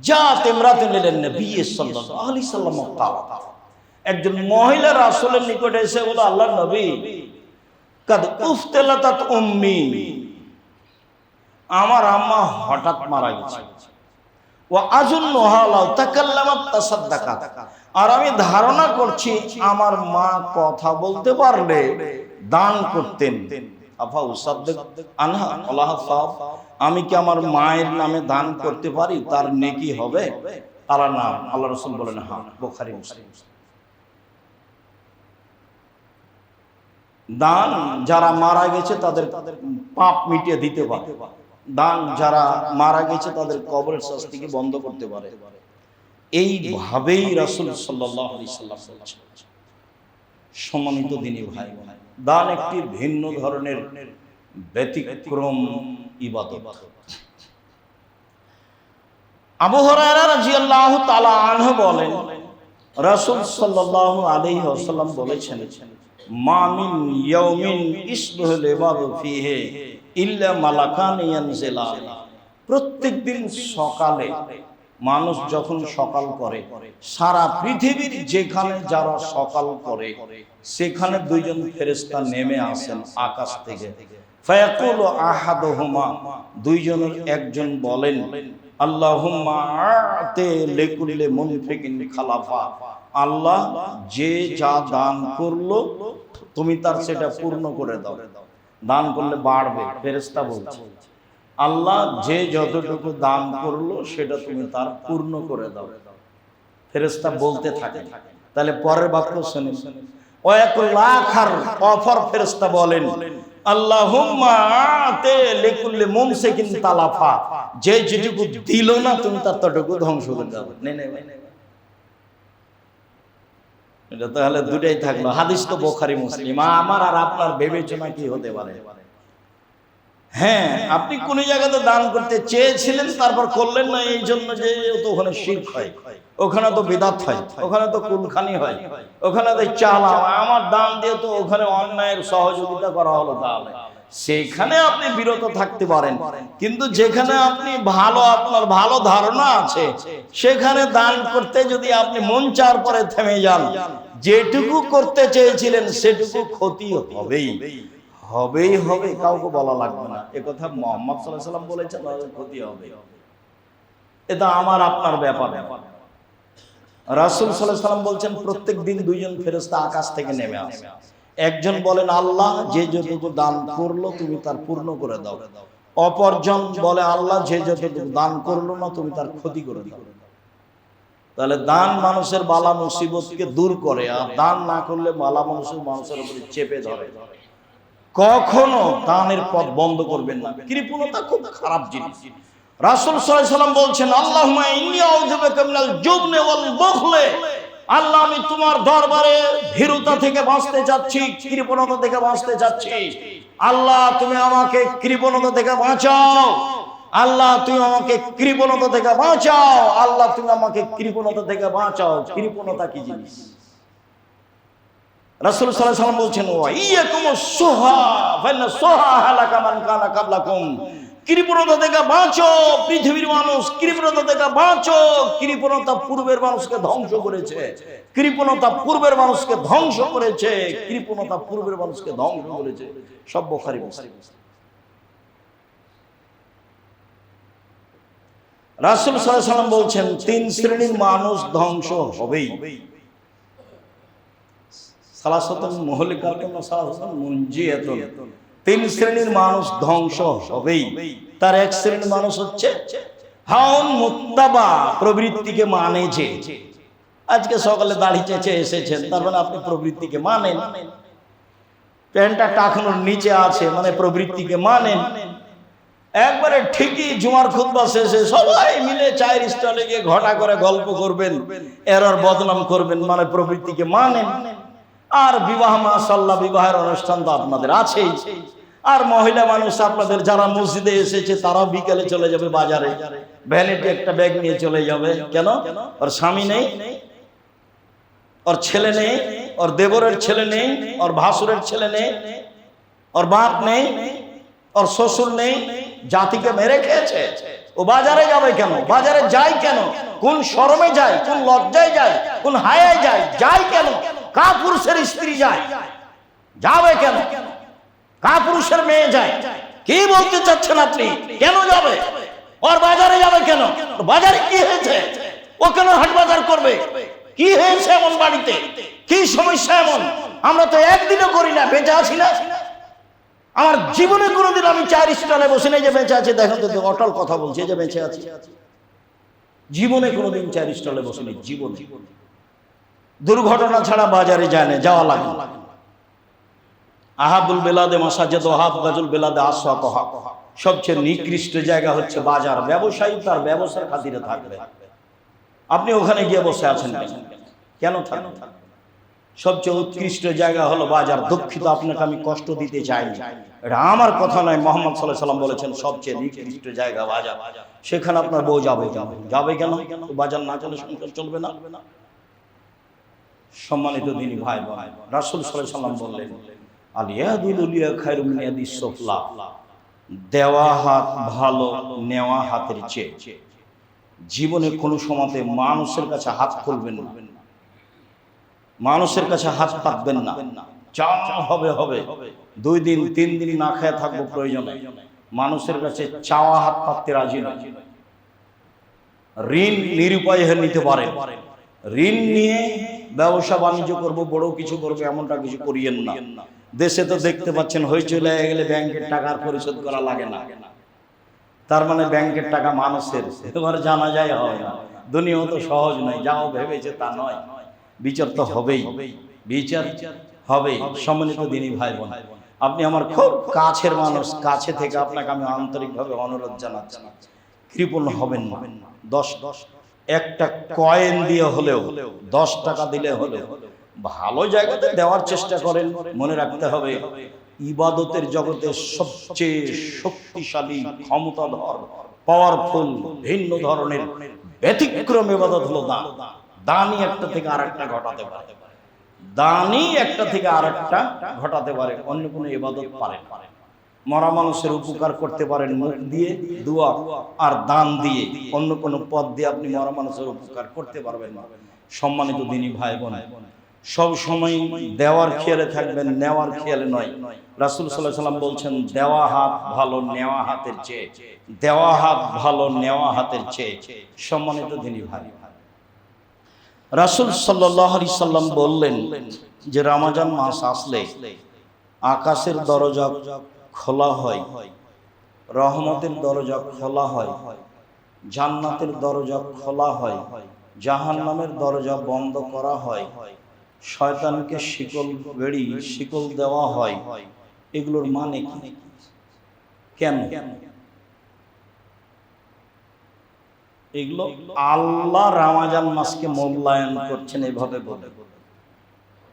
জাত ইমরাতুন লিন নবী সাল্লাল্লাহু আলাইহি সাল্লাম, একজন মহিলা রাসূলের নিকটে এসে বলল আল্লাহর নবী কাদ উফতালাত উম্মি, আমার আম্মা হঠাৎ মারা গেছে, ওয়া আযুন্নুহা লাউ তাকাল্লামাত তাসাদ্দাকাত, আর আমি ধারণা করছি আমার মা কথা বলতে পারলে দান করতেন। আফা উসাদ্দিক আনহা আল্লাহ সাহাব, আমি কি আমার মায়ের নামে দান করতে পারি, তার নেকি হবে? তার নাম আল্লাহ রাসূল বলেন হ্যাঁ, বুখারী মুসলিম। দান যারা মারা গেছে তাদের পাপ মিটিয়ে দিতে পারে, দান যারা মারা গেছে তাদের কবরের শাস্তিকে বন্ধ করতে পারে। এইভাবেই রাসূল সাল্লাল্লাহু আলাইহি সাল্লাম বলেছেন। সম্মানিত দ্বীনি ভাই, দান একটি ভিন্ন ধরনের ব্যতিক্রম ইবাদত। আবু হুরায়রা রাদিয়াল্লাহু তাআলা আনহু বলেন রাসূল সাল্লাল্লাহু আলাইহি ওয়াসাল্লাম বলেছেন মা মিন ইয়াউমিন ইসবহুল ইবাদু ফিহি ইল্লা মালাকান ইয়ানজিলান, প্রত্যেকদিন সকালে মানুষ যখন সকাল করে, সারা পৃথিবীর যেখানে যারা সকাল করে সেখানে দুইজন ফেরেশতা নেমে আসেন আকাশ থেকে। ফায়াকুলু আহাদুহুমা, দুইজনের একজন বলেন আল্লাহুম্মা আতি লিকুল্লি মুনফিকিন খালাফা, আল্লাহ যে যা দান করলো তুমি তার সেটা পূর্ণ করে দাও। দান করলে বাড়বে, ফেরেশতা বলছে আল্লাহ যে যতটুকু দান করলো সেটা তুমি তার পূর্ণ করে দাও। ফেরেশতা বলতে থাকে। তাহলে পরের বাক্য শুনুন, অপর ফেরেশতা বলেন আল্লাহুম্মা আতি লিকুল্লি মুমসিকিন তালাফা, যে যেটুকু দিল না তুমি তার ততটুকু ধ্বংস করে দাও। এটা তাহলে দুটাই থাকলো। হাদিস তো বুখারী মুসলিম। আমার আর আপনার বিবেচনা কি হতে পারে? হ্যাঁ, আপনি কোন জায়গাতে দান করতে চেয়েছিলেন তারপর করলেন না, এই জন্য যে তো ওখানে শিরক হয়, ওখানে তো বিদআত হয়, ওখানে তো কুলখানি হয়, ওখানে তো চালা, আমার দান দিয়ে তো ওখানে অন্যায়ের সহযোগিতা করা হলো, তাহলে সেখানে আপনি বিরত থাকতে পারেন। কিন্তু যেখানে আপনি ভালো, আপনার ভালো ধারণা আছে, সেখানে দান করতে যদি আপনি মন চার পরে থেমে যান, যেটুকু করতে চেয়েছিলেন সেটুকু ক্ষতি হবেই হবে, কাউকে বলা লাগবে না। এ কথা মুহাম্মদ সাল্লাল্লাহু আলাইহি ওয়াসাল্লাম বলেছেন, ক্ষতি হবে, এটা আমার আপনার ব্যাপার। রাসূল সাল্লাল্লাহু আলাইহি ওয়াসাল্লাম বলছেন প্রত্যেক দিন দুইজন ফেরেশতা আকাশ থেকে নেমে আসে। একজন বলেন আল্লাহ যে যতটুকু দান করলো তুমি তার পূর্ণ করে দাও। অপরজন বলে আল্লাহ যে যতটুকু দান করলো না তুমি তার ক্ষতি করে দাও। তাহলে দান মানুষের বালা মুসিবতকে দূর করে, আর দান না করলে বালা মানুষের উপরে চেপে ধরে। কখনো দানের পথ বন্ধ করবেন না। কৃপণতা খুব খারাপ জিনিস। রাসূল সাল্লাল্লাহু আলাইহি ওয়াসাল্লাম বলছেন আল্লাহুম্মা ইন্নী আউযু বিকা মিনাল জুবনি ওয়াল বুখলি, আল্লাহ আমি তোমার দরবারে ভীরুতা থেকে বাঁচতে চাচ্ছি, কৃপণতা থেকে বাঁচতে চাচ্ছি। আল্লাহ তুমি আমাকে কৃপণতা থেকে বাঁচাও, আল্লাহ তুমি আমাকে কৃপণতা থেকে বাঁচাও, আল্লাহ তুমি আমাকে কৃপণতা থেকে বাঁচাও। কৃপণতা কি জিনিস? রাসূল সাল্লাল্লাহু আলাইহি ওয়াসাল্লাম বলছেন ওয়া ইয়াকুমুস সুহা ফাইন্না সুহা হালাকা মান কানা ক্বাবলাকুম, কৃপণতা থেকে বাঁচো পৃথিবীর মানুষ, কৃপণতা থেকে বাঁচো। কৃপণতা পূর্বের মানুষকে ধ্বংস করেছে, কৃপণতা পূর্বের মানুষকে ধ্বংস করেছে, কৃপণতা পূর্বের মানুষকে ধ্বংস করেছে। সব বুখারী মুসলিম। রাসূল সাল্লাল্লাহু আলাইহি ওয়াসাল্লাম বলছেন তিন শ্রেণীর মানুষ ধ্বংস হবেই। সালাসাতুন মুহলিকাতুন ওয়া সালাসাতুন মুনজিয়াতুন, তিন শ্রেণীর মানুষ ধ্বংস হবেই। তার এক শ্রেণীর মানুষ হচ্ছে হাউন মুত্তাবা, প্রবৃত্তিকে মানে। যে আজকে সকালে দাড়ি চেঁচে এসেছেন তার মানে আপনি প্রবৃত্তিকে মানেন, প্যান্টটা টাকনোর নিচে আছে মানে প্রবৃত্তিকে মানেন। একবারে ঠিকই জুমার খুতবা শেষে সবাই মিলে চায়ের স্টলে গিয়ে ঘটা করে গল্প করবেন, এরর বদনাম করবেন, মানে প্রবৃত্তিকে মানেন। আর বিবাহ, মাশাআল্লাহ, বিবাহের অনুষ্ঠান তো আপনাদের আছেই। আর মহিলা মানুষ আপনাদের যারা মসজিদে এসেছে তারাও বিকেলে চলে যাবে বাজারে, ভ্যানিটি একটা ব্যাগ নিয়ে চলে যাবে। কেন? ওর স্বামী নেই, ওর ছেলে নেই, ওর দেবরের ছেলে নেই, ওর ভাসুরের ছেলে নেই, ওর বাপ নেই, ওর শ্বশুর নেই, জাতিকে মেরে খেয়েছে। ও বাজারে যাবে কেন? বাজারে যায় কেন? কোন শরমে যায়? কোন লজ্জায় যায়? কোন হায়ায় যায়? যায় কেন? কা পুরুষের স্ত্রী যায়? যাবে কেন? কা পুরুষের মেয়ে যায়? কি বলতে চাচ্ছেন আপনি? কেন যাবে? ওর বাজারে যাবে কেন? বাজারে কি হয়েছে? ও কেন হাট বাজার করবে? কি হয়েছে এমন বাড়িতে? কি সমস্যা এমন? আমরা তো একদিনও করি না, বেঁচে আছি না। আমার জীবনে কোনোদিন আমি চায়ের স্টলে বসে নেই যে বেঁচে আছি। দেখেন তো, অটল কথা বলছে যে বেঁচে আছি। জীবনে কোনোদিন চায়ের স্টলে বসে নেই, জীবনে। দুর্ঘটনা ছাড়া বাজারে যায় না, যাওয়া লাগে। আহাবুল বেলাদে মাসাজেদ ওহাব গাজুল বেলাদে আসওয়াকহা, সবচেয়ে নিকৃষ্ট জায়গা হচ্ছে বাজার। ব্যবসায়ী তার ব্যবসার খাতিরে থাকবে, আপনি ওখানে গিয়ে বসে আছেন কেন থাকবেন? সবচেয়ে উৎকৃষ্ট জায়গা হলো বাজার। দুঃখিত, আপনাকে আমি কষ্ট দিতে চাইনি, এটা আমার কথা নয়, মুহাম্মদ সাল্লাল্লাহু আলাইহি সাল্লাম বলেছেন সবচেয়ে নিকৃষ্ট জায়গা বাজার। সেখানে আপনার বউ যাবে কেন? বাজার না চলে সংসার চলবে না। সম্মানিত দিনী ভাই বোন, রাসূল সাল্লাল্লাহু আলাইহি সাল্লাম বললেন, আল ইয়াদুল উলিয়া খায়রুম মিন ইয়াদিস সুফলা, দেওয়া হাত ভালো নেওয়া হাতের চেয়ে। জীবনে কোনো সময়তে মানুষের কাছে হাত খুলবেন না, মানুষের কাছে হাত পাতবেন না। যা হবে হবে, 2 দিন 3 দিন না খেয়ে থাকবো প্রয়োজনে, মানুষের কাছে চাওয়া হাত পাততে রাজি নয়। ঋণ নিরুপায় হয়ে নিতে পারে, ঋণ নিয়ে ব্যবসা বাণিজ্য করবো, বড় কিছু করবো, এমনটা কিছু করিয়েন না। দেশে তো দেখতে পাচ্ছেন, হইচই লেগে গেলে ব্যাংকের টাকার পরিশোধ করা লাগে না, তার মানে ব্যাংকের টাকা মানুষের। এবার জানা যায় হয় না, দুনিয়া তো সহজ নয়, যাও ভেবেছে তা নয়, বিচার তো হবেই, বিচার হবেই। সম্মানিত দিনী ভাই বোন, আপনি আমার খুব কাছের মানুষ, কাছে থেকে আপনাকে আমি আন্তরিকভাবে অনুরোধ জানাচ্ছি, কৃপণ হবেন না। 10 একটা কয়েন দিয়ে হলেও, 10 টাকা দিলে হলেও ভালো জায়গাতে দেওয়ার চেষ্টা করেন। মনে রাখতে হবে, ইবাদতের জগতে সবচেয়ে শক্তিশালী, ক্ষমতাধর, পাওয়ারফুল, ভিন্ন ধরনের ব্যতিক্রম ইবাদত হলো দান। দানই একটা থেকে আরেকটা ঘটাতে পারে, দানই একটা থেকে আরেকটা ঘটাতে পারে, অন্য কোনো ইবাদত পারে না। মরা মানুষের উপকার করতে পারেন মুখ দিয়ে, দোয়া আর দান দিয়ে, অন্য কোনো পথ দিয়ে আপনি মরা মানুষের উপকার করতে পারবেন না। সম্মানিত দিনী ভাই বোন, সব সময় দেওয়ার খেয়ালে থাকবেন, নেওয়ার খেয়ালে নয়। রাসূল সাল্লাল্লাহু আলাইহি সাল্লাম বলছেন, দেওয়া হাত ভালো নেওয়া হাতের চেয়ে, দেওয়া হাত ভালো নেওয়া হাতের চেয়ে। সম্মানিত দিনী ভাই, রাসূল সাল্লাল্লাহু আলাইহি সাল্লাম বললেন যে রমজান মাস আসলে আকাশের দরজা খোলা হয়, রহমতের দরজা খোলা হয়, জান্নাতের দরজা খোলা হয়, জাহান্নামের দরজা বন্ধ করা হয়, শয়তানকে শিকল দেওয়া হয়। এগুলোর মানে কি? কেন? এগুলো আল্লাহ রমজান মাসকে মূল্যায়ন করছেন এভাবে বলে।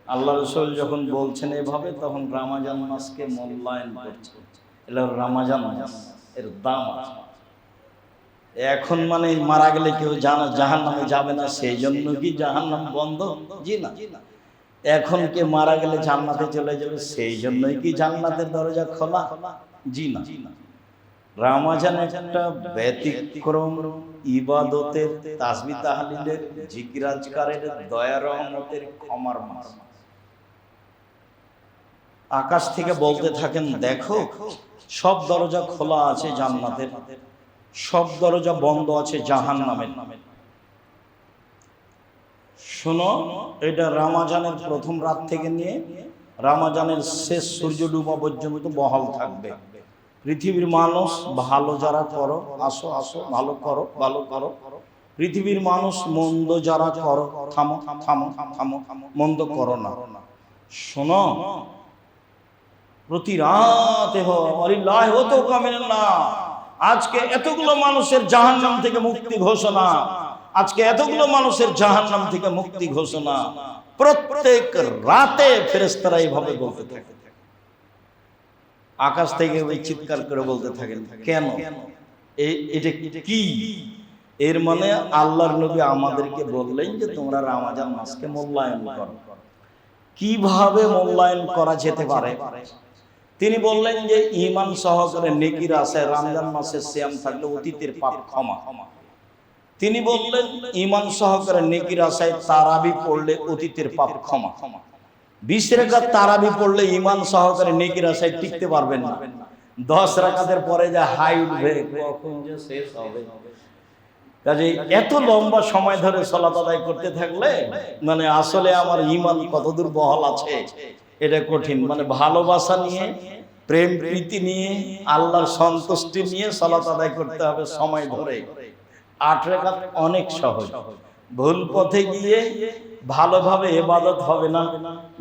আল্লাহ রাসূল যখন বলছেন এভাবে, তখন রমজান মাসকে মূল্যায়ন করছেন। এগুলো রমজান মাস, এর দাম আছে। এখন মানে মারা গেলে কেউ জাহান্নামে যাবে না, সেই জন্য কি জাহান্নাম বন্ধ? জি না। এখন কে মারা গেলে জান্নাতে চলে যাবে, সেই জন্যই কি জান্নাতের দরজা খোলা? জি না। রমজান একটা ব্যতিক্রম ইবাদতের, তাসবিহ তাহলিলের, জিকির আজকারের, দয়া রহমতের, ক্ষমার মাস। আকাশ থেকে বলতে থাকেন, দেখো সব দরজা খোলা আছে জান্নাতের, সব দরজা বন্ধ আছে জাহান্নামের। শোনো, এটা রমজানের প্রথম রাত থেকে নিয়ে রমজানের শেষ সূর্য ডুবা পর্যন্ত বহাল থাকবে। পৃথিবীর মানুষ ভালো যারা করো, আসো আসো, ভালো করো, ভালো করো। পৃথিবীর মানুষ মন্দ যারা করো, থামো থামো থামো, মন্দ করো না। শোনো, প্রতি রাতে আজকে এতগুলো মানুষের জাহান্নাম থেকে মুক্তি ঘোষণা, আজকে এতগুলো মানুষের জাহান্নাম থেকে মুক্তি ঘোষণা। প্রত্যেক রাতে ফেরেশতারা এইভাবে বলতে থাকে, আকাশ থেকে ওই চিৎকার করে বলতে থাকেন, কেন এটা কি? এর মানে আল্লাহর নবী আমাদেরকে বললেন যে তোমরা রমজান মাসকে মূল্যায়ন করো। কিভাবে মূল্যায়ন করা যেতে পারে? তিনি বললেন যে ঈমান সহকারে নেকির আশায় রমজান মাসে সিয়াম থাকলে অতীতের পাপ ক্ষমা। তিনি বললেন ঈমান সহকারে নেকির আশায় তারাবি পড়লে অতীতের পাপ ক্ষমা। 20 রাকাত তারাবি পড়লে ঈমান সহকারে নেকির আশায় টিকতে পারবেন না। 10 রাকাতের পরে যা হাই উঠবে, কখন যে শেষ হবে। কাজে এত লম্বা সময় ধরে সালাত আদায় করতে থাকলে মানে আসলে আমার ঈমান কতদূর বহাল আছে এটা কঠিন। মানে ভালোবাসা নিয়ে, প্রেম প্রীতি নিয়ে, আল্লাহর সন্তুষ্টি নিয়ে সালাত আদায় করতে হবে সময় ধরে। 8 রাকাত অনেক সহজ। ভুল পথে গিয়ে ভালোভাবে ইবাদত হবে না,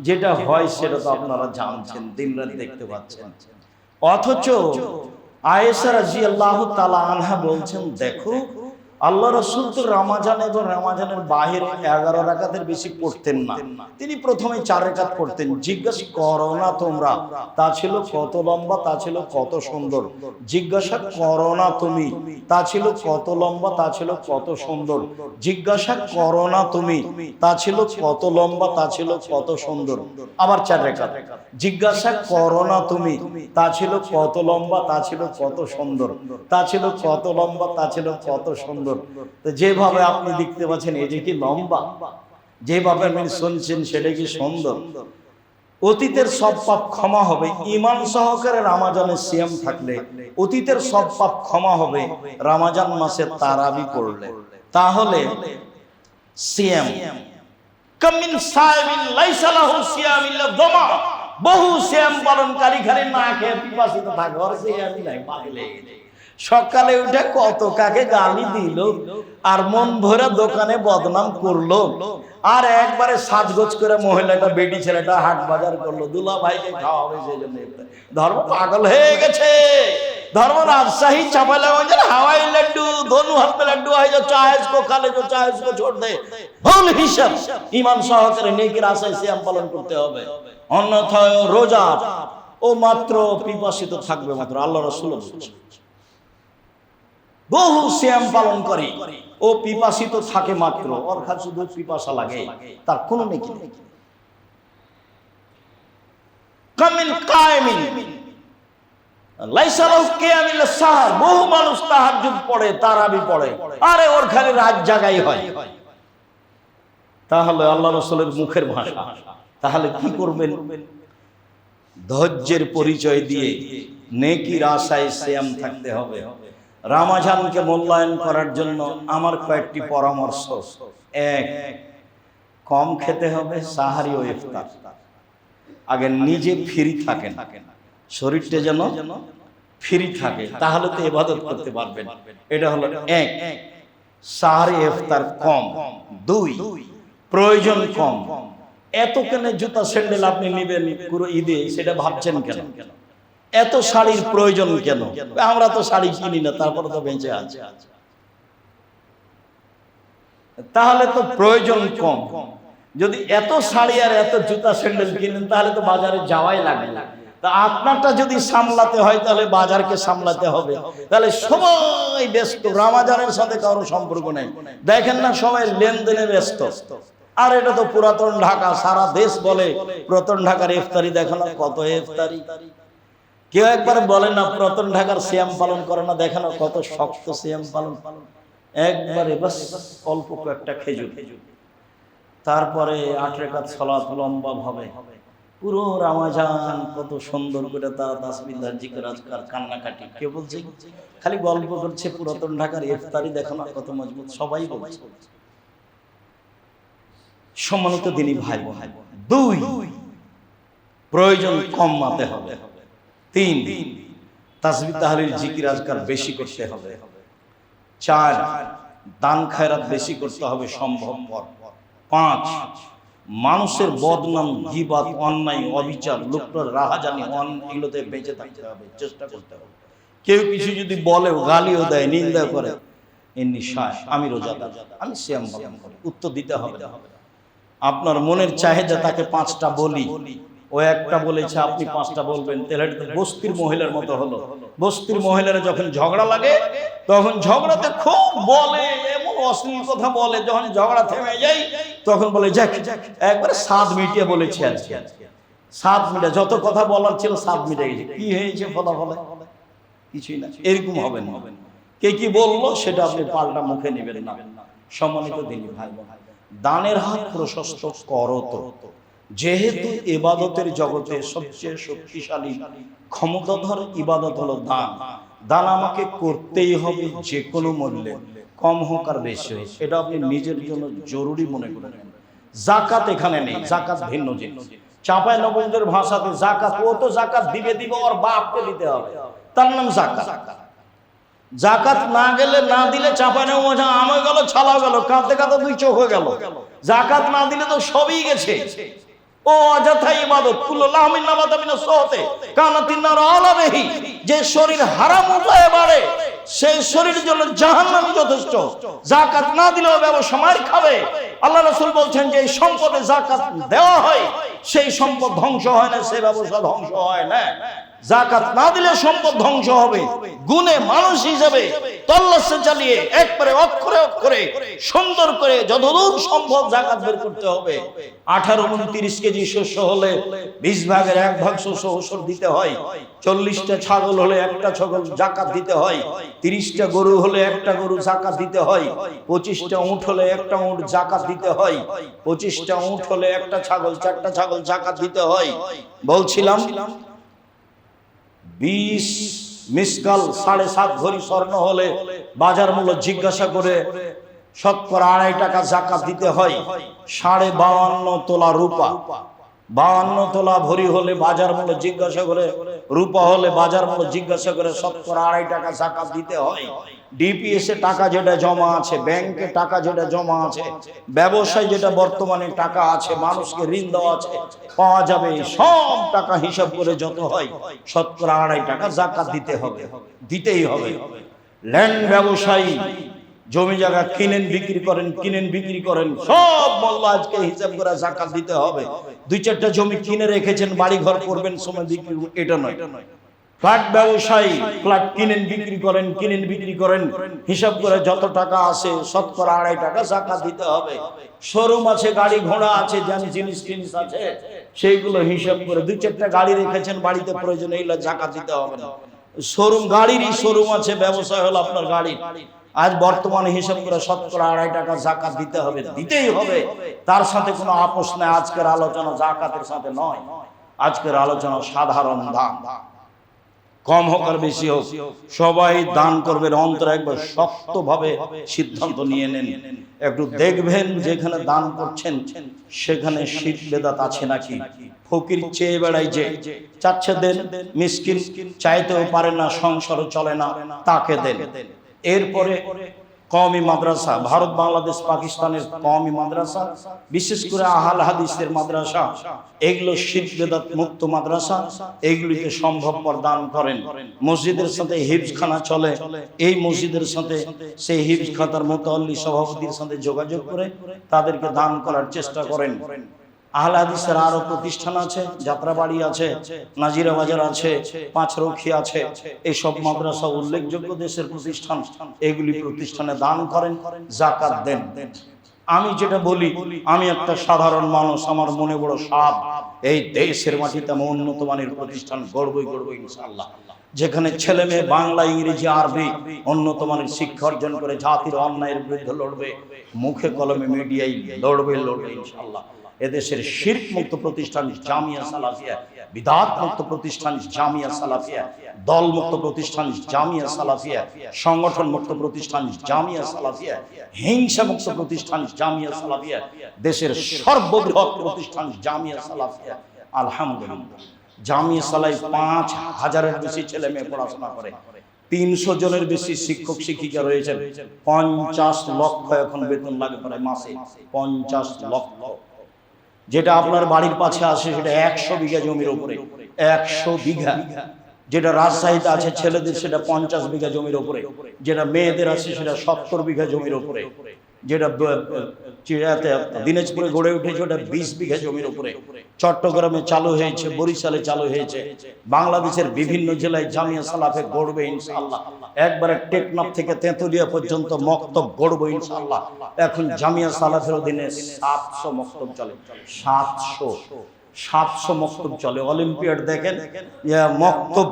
যেটা হয় সেটা তো আপনারা জানছেন, দিনরাত দেখতে পাচ্ছেন। অথচ আয়েশা রাদিয়াল্লাহু তাআলা আনহা বলছেন, দেখো আল্লাহ রাসূল তো রমজান এবং রমজানের বাইরে 11 রাকাতের বেশি পড়তেন না। তিনি প্রথমে 4 রাকাত পড়তেন। জিজ্ঞাসা করো না তোমরা তা ছিল কত লম্বা, তা ছিল কত সুন্দর। জিজ্ঞাসা করো না তুমি তা ছিল কত লম্বা, তা ছিল কত সুন্দর। জিজ্ঞাসা করো না তুমি তা ছিল কত লম্বা, তা ছিল কত সুন্দর। আবার 4 রাকাত। জিজ্ঞাসা করো না তুমি তা ছিল কত লম্বা, তা ছিল কত সুন্দর। তা ছিল কত লম্বা, তা ছিল কত সুন্দর। তো যেভাবে আপনি দেখতে পাচ্ছেন এটা কি লম্বা, যেভাবে আপনি শুনছেন সেটা কি সুন্দর। অতীতের সব পাপ ক্ষমা হবে ঈমান সহকারে রমজানের সিয়াম থাকলে, অতীতের সব পাপ ক্ষমা হবে রমজান মাসে তারাবি পড়লে। তাহলে সিয়াম কামিন সাইমিন লাইসা লাহু সিয়াম ইল্লা দামা, বহু সিয়াম পালনকারী খালি না খেয়ে পিপাসিত থাকে, আর সিয়ামই নাই, পাগলে সকালে উঠে কত কাকে গালি দিল আর মন ভরে দোকানে বদনাম করলো, আর একবারে সাজগোজ করে মহিলাটা বেটি ছেলেটা হাট বাজার করলো, দুলা ভাইকে খাওয়াবে সেই জন্য। ধর্ম পাগল হয়ে গেছে। धर्म राजशाही चापालागंज हवाई लड्डू दोनों हाथ में लड्डू है जो चाहे इसको खा ले जो चाहे इसको छोड़ दे। ভুল হিসাব ঈমান সহকারে নেকির আশায় সিয়াম পালন করতে হবে, অন্যথায় রোজা ও মাত্র পিপাসিত থাকবে মাত্র। আল্লাহ রাসূল বলেছেন বহু সিয়াম পালন করে ও পিপাসিত থাকে মাত্র, ওর কাছে শুধু পিপাসা লাগে, তার কোনো নেকি নেই। কামিন কায়েমিন লাইসা লাহু কিয়ামুল সাহর, বহু মানুষ তাহাজ্জুদ পড়ে তারাবি পড়ে, আরে ওর খালি রাত জাগাই হয়। তাহলে আল্লাহ রাসূলের মুখের ভাষা, তাহলে কি করবেন? ধৈর্যের পরিচয় দিয়ে নেকির আশায় সিয়াম থাকতে হবে। রমজানকে মূল্যায়ন করার জন্য আমার কয়েকটি পরামর্শ। এক, কম খেতে হবে সাহারি ও ইফতার। আগে নিজে ফ্রি থাকেন, শরীরটা যেন ফ্রি থাকে, তাহলে তো ইবাদত করতে পারবেন। এটা হলো এক, সাহারি ইফতার কম। দুই, প্রয়োজন কম। এত কেন জুতা স্যান্ডেল আপনি নেবেন পুরো ঈদে, সেটা ভাবছেন কেন? এত শাড়ির প্রয়োজন কেন? আমরা তো শাড়ি কিনি না, তারপরে তো বেঁচে আছে। তাহলে তো প্রয়োজন কম। যদি এত শাড়ি আর এত জুতা স্যান্ডেল কিনেন তাহলে তো বাজারে যাওয়াই লাগে না। তা আপনারটা যদি সামলাতে হয় তাহলে বাজারকে সামলাতে হবে। তাহলে সবাই ব্যস্ত, রমজানের সাথে কারো সম্পর্ক নেই। দেখেন না সবাই লেনদেনে ব্যস্ত। আর এটা তো পুরাতন ঢাকা, সারা দেশ বলে পুরাতন ঢাকার ইফতারি দেখো না কত ইফতারি। কেউ একবার বলে না পুরাতন ঢাকার সিয়াম পালন করে না, দেখো না কত শক্ত সিয়াম পালন। একবারে বাস অল্প কয়েকটা খেজুর, তারপরে 8 রাকাত সালাত লম্বা ভাবে পুরো রমজান কত সুন্দর করে তারা তাসবিহ জিকির আজকার কান্নাকাটি। কে বলছে? খালি গল্প করছে পুরাতন ঢাকার ইফতারি দেখো না কত মজবুত, সবাই বলছে। সম্মানিত দিনী ভাই, দুই, প্রয়োজন কম মাতে হবে। তিন, তাসবিহ তাহলিল জিকির আজকার বেশি করতে হবে। চার, দান খায়রাত বেশি করতে হবে সম্ভবপর। পাঁচ, মানুষের বদনাম, গীবাত, অন্যায়, অবিচার, লোকটার রাহাজানি, এগুলোতে বেঁচে থাকতে হবে, চেষ্টা করতে হবে। কেউ কিছু যদি বলে, গালিও দেয়, নিন্দা করে, এমনি আমি রোজাদার, আমি সিয়াম পালন করি, উত্তর দিতে হবে। আপনার মনের চাহিদা তাকে 5টা বলি, ও একটা বলেছে আপনি 5টা বলবেন, তাহলে এটা বস্তির মহিলার মতো হলো। বস্তির মহিলারা যখন ঝগড়া লাগে তখন ঝগড়াতে খুব বলে, এমন অশ্লীল কথা বলে, যখন ঝগড়া থেমে যায় তখন বলে যাক একবারে 7 মিটিয়ে বলেছে, আজকে 7 মিনিটে যত কথা বলার ছিল 7 মিটে গেছে, কি হয়েছে ফলাফলে কিছুই না। এরকম হবে না, কে কি বললো সেটা আপনি পাল্টা মুখে নেবেন না। সম্মানিত দিনী ভাই, দানের হাত প্রশস্ত করো তো, যেহেতু ইবাদতের জগতে সবচেয়ে শক্তিশালী ক্ষমতাধর ইবাদত হলো দান। দান আমাকে করতেই হবে যে কোনো মূল্যে, কম হোক আর বেশি হোক, এটা আপনি নিজের জন্য জরুরি মনে করেন। জাকাত এখানে নেই, জাকাত ভিন্ন জিনিস। চাঁপাই নবগঞ্জের ভাষাতে জাকাত, ও তো জাকাত দিবে ওর বাপকে দিতে হবে, তার নাম জাকাত। জাকাত না গেলে, না দিলে চাঁপানো মজা আমে গেল, ছালা গেল, কাঁদতে কাঁদতে 2 চোখ হয়ে গেল। জাকাত না দিলে তো সবই গেছে। ও অযথা ইবাদত, কুল্লুল্লাহ মিন নাবাতা মিন সহতে কানাতিন নার আলাবেহি, যে শরীর হারাম উপায়ে বাড়ে সেই শরীরের জন্য জাহান্নামই যথেষ্ট। যাকাত না দিলেও ব্যবসা মার খাবে। আল্লাহ রাসূল বলছেন যে এই সম্পদে যাকাত দেওয়া হয়, সেই সম্পদ ধ্বংস হয় না, সেই ব্যবসা ধ্বংস হয় না। যাকাত না দিলে সম্পদ ধ্বংস হবে। গুণে মানুষ হিসেবে তল্লাশি চালিয়ে একবারে অক্ষরে অক্ষরে সুন্দর করে যতদূর সম্ভব যাকাত বের করতে হবে। 18-29 কেজি শস্য হলে 20 ভাগের 1 ভাগ শস্য ওসর দিতে হয়। 40টা ছাগল হলে 1টা ছাগল যাকাত দিতে হয়। 30টা গরু হলে 1টা গরু যাকাত দিতে হয়। 25টা উট হলে 1টা উট যাকাত দিতে হয়। 25টা উট হলে 1টা ছাগল, 4টা ছাগল যাকাত দিতে হয়। বলছিলাম 20 মিসকাল 7.5 ভরি স্বর্ণ হলে বাজার মূল্য জিজ্ঞাসা করে শতকরা 2.5 টাকা যাকাত দিতে হয়। 52.5 তোলা রূপা, 52 তোলা ভরি হলে বাজার মূল্য জিজ্ঞাসা করে, রূপা হলে বাজার মূল্য জিজ্ঞাসা করে শতকরা 2.5 টাকা যাকাত দিতে হয়। ডিপিএস এ টাকা যেটা জমা আছে, ব্যাংকে টাকা যেটা জমা আছে, ব্যবসায় যেটা বর্তমানে টাকা আছে, মানুষকে ঋণ দেওয়া আছে, পাওয়া যাবে, সব টাকা হিসাব করে যত হয় শতকরা 2.5 টাকা যাকাত দিতে হবে, দিতেই হবে। ল্যান্ড ব্যবসায়ী জমি জায়গা কিনেন বিক্রি করেন, কিনেন বিক্রি করেন, সব মোল্লা আজকে হিসাব করে যাকাত দিতে হবে। 2-4টা জমি কিনে রেখেছেন, বাড়ি ঘর করবেন, সময় বিক্রি, এটা নয়। ফ্ল্যাট ব্যবসায়ী ফ্ল্যাট কিনেন বিক্রি করেন, কিনেন বিক্রি করেন, হিসাব করে যত টাকা আসে শতকরা 2.5 টাকা যাকাত দিতে হবে। শোরুম আছে, গাড়ি ঘোড়া আছে, জিনিস টিনিস আছে, সেইগুলো হিসাব করে 2-4টা গাড়ি রেখেছেন বাড়িতে, প্রয়োজন এইগুলো যাকাত দিতে হবে না। শোরুম, গাড়িরই শোরুম আছে, ব্যবসায় হলো আপনার গাড়ি, আজ বর্তমানে হিসাব করে শতকরা 2.5 টাকা যাকাত দিতে হবে, দিতেই হবে। তার সাথে কোনো আপোষ নেই। আজকের আলোচনা যাকাতের সাথে নয়, আজকের আলোচনা সাধারণ দান, কম হোক আর বেশি হোক সবাই দান করবেন। অন্তরে একবার শক্তভাবে সিদ্ধান্ত নিয়ে নেন। একটু দেখবেন যেখানে দান করছেন সেখানে শিরক বেদাত আছে নাকি। ফকির চেয়ে বেড়াই, যে চাচ্ছে দেন, মিসকিন চাইতেও পারে না, সংসারও চলে না, তাকে দেন। এরপরে কওমি মাদ্রাসা, ভারত বাংলাদেশ পাকিস্তানের কওমি মাদ্রাসা, বিশেষ করে আহলে হাদিসের মাদ্রাসা, এগুলো শিরক বেদাত মুক্ত মাদ্রাসা, এগুলিতে সম্ভবপর দান করেন। মসজিদের সাথে হিফজখানা চলে, এই মসজিদের সাথে সেই হিফজখানার মুতাল্লি সভাপতির সাথে যোগাযোগ করে তাদেরকে দান করার চেষ্টা করেন। আহলে হাদিসের আরো প্রতিষ্ঠান আছে, যাত্রাবাড়ি আছে, নাজিরা বাজার আছে, পাঁচরক্ষী আছে, এইসব মাদ্রাসা উল্লেখযোগ্য দেশের প্রতিষ্ঠান। এগুলি প্রতিষ্ঠানে দান করেন, যাকাত দেন। আমি যেটা বলি, আমি একটা সাধারণ মানুষ, আমার মনে বড় সাপ, এই দেশের মাটিতে আমি উন্নত মানের প্রতিষ্ঠান গড়বই ইনশাআল্লাহ, যেখানে ছেলে মেয়ে বাংলা, ইংরেজি, আরবি উন্নত মানের শিক্ষা অর্জন করে জাতির অন্যায়ের বিরুদ্ধে লড়বে, মুখে কলমে মিডিয়ায় লড়বে ইনশাআল্লাহ। এদেশের শিরক মুক্ত প্রতিষ্ঠান জামিয়া সালাফিয়া, বিদআত মুক্ত প্রতিষ্ঠান জামিয়া সালাফিয়া, দল মুক্ত প্রতিষ্ঠান জামিয়া সালাফিয়া, সংগঠন মুক্ত প্রতিষ্ঠান জামিয়া সালাফিয়া, হিংসা মুক্ত প্রতিষ্ঠান জামিয়া সালাফিয়া, দেশের সর্ববৃহৎ প্রতিষ্ঠান জামিয়া সালাফিয়া। আলহামদুলিল্লাহ, জামিয়া সালাই 5000-এর বেশি ছেলে মেয়ে পড়াশোনা করে, 300 জনের বেশি শিক্ষক শিক্ষিকা রয়েছেন, 50 লক্ষ এখন বেতন লাগে প্রায় মাসে, 50 লক্ষ। যেটা আপনার বাড়ির পাশে আসে সেটা 100 বিঘা জমির উপরে, 100 বিঘা, যেটা রাজশাহীতে আছে ছেলেদের সেটা 50 বিঘা জমির উপরে, যেটা মেয়েদের আছে সেটা 70 বিঘা জমির উপরে, যেটা দিনাজপুরে গড়ে উঠেছে ওটা 20 বিঘা জমির উপরে, চট্টগ্রামে চালু হয়েছে, বরিশালে চালু হয়েছে, বাংলাদেশের বিভিন্ন জেলায় জামিয়া সালাফে গড়বে ইনশাআল্লাহ। একবারে টেকনাফ থেকে তেঁতুলিয়া পর্যন্ত মক্তব গড়বে ইনশাআল্লাহ। এখন জামিয়া সালাফের অধীনে 700 মক্তব চলে, 700 মক্তব চলে। অলিম্পিয়াড দেখেন, মক্তব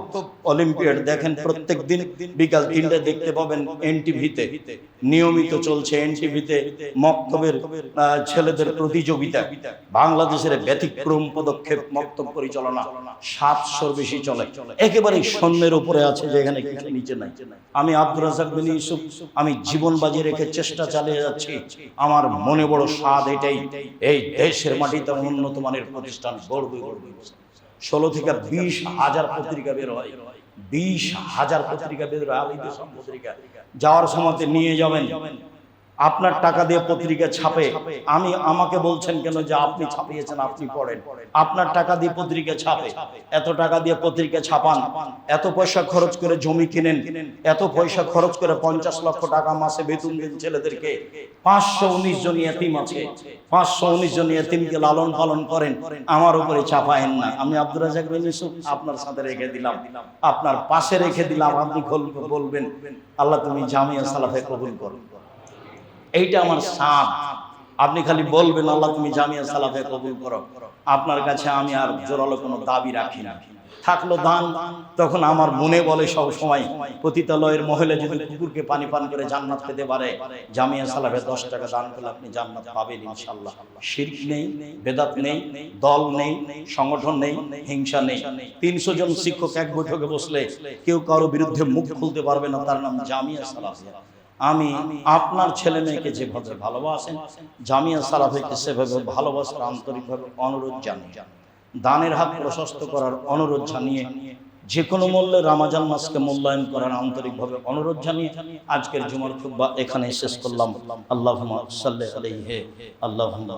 অলিম্পিয়াড দেখেন, প্রত্যেক দিন বিকাল 3টায় দেখতে পাবেন এনটিভিতে নিয়মিত চলছে। এনটিভিতে মক্তবের ছেলেদের প্রতিযোগিতা, বাংলাদেশের ব্যতিক্রম পদক্ষেপ মক্তব পরিচালনা 700-র বেশি চলে। একেবারে শূন্যের উপরে আছে, যেখানে কিছু নিচে নাই। আমি আব্দুর রাজ্জাক বিন ইউসুফ, আমি জীবন বাজি রেখে চেষ্টা চালিয়ে যাচ্ছি। আমার মনে বড় স্বাদ এটাই, এই দেশের মাটিতে উন্নত মানের প্রতিষ্ঠান গড়বে। 16 থেকে 20 হাজার পত্রিকা বের হয়, 20 হাজার পত্রিকা বের হয়। আলী দেশম পত্রিকা যাওয়ার সময় নিয়ে যাবেন, আপনার টাকা দিয়ে পত্রিকা ছাপে। আমাকে বলছেন কেন যে আপনি ছাপিয়েছেন, আপনি পড়েন। আপনার টাকা দিয়ে পত্রিকা ছাপে, এত টাকা দিয়ে পত্রিকা ছাপান, এত পয়সা খরচ করে জমি কিনেন, এত পয়সা খরচ করে 50 লক্ষ টাকা মাসে বেতন দেন ছেলেদেরকে। 519 জন ইয়েতিম আছে, 519 জন ইয়েতিমকে লালন পালন করেন, আমার উপরে চাপায়েন না। আমি আব্দুর রাজ্জাক বিন ইউসুফ আপনার সাথে রেখে দিলাম, আপনার পাশে রেখে দিলাম। আপনি বলবেন আল্লাহ তুমি জামিয়া সালাফে কবুল করো। এইটা আমার সাদ। আপনি খালি বলবেন আল্লাহ তুমি জামিয়া সালাফে কবুল করো। আপনার কাছে আমি আর জোরালো কোনো দাবি রাখি না। থাকলো দান, তখন আমার মনে বলে সব সময়, পতিতালয়ের মহিলা যদি কুকুরকে পানি পান করে জান্নাত পেতে পারে, জামিয়া সালাফে 10 টাকা দান করলে আপনি জান্নাত পাবেন ইনশাআল্লাহ। শিরক নেই, বেদাত নেই, দল নেই, সংগঠন নেই, হিংসা নেই। 300 জন শিক্ষক এক বৈঠকে বসলে কেউ কারো বিরুদ্ধে মুখ খুলতে পারবে না, তার নাম জামিয়া সালাফে। আমি আপনার ছেলে মেয়েকে যেভাবে ভালোবাসেন, জামিয়া সালাফিকে সেভাবে ভালোবাসার আন্তরিকভাবে অনুরোধ জানিয়ে, দানের হাত প্রশস্ত করার অনুরোধ জানিয়ে, যে কোনো মূল্যে রমজান মাসকে মূল্যায়ন করার আন্তরিকভাবে অনুরোধ জানিয়ে আজকের জুমার খুতবা এখানে শেষ করলাম। আল্লাহুম্মা সাল্লি আলাইহি, আল্লাহুম্মা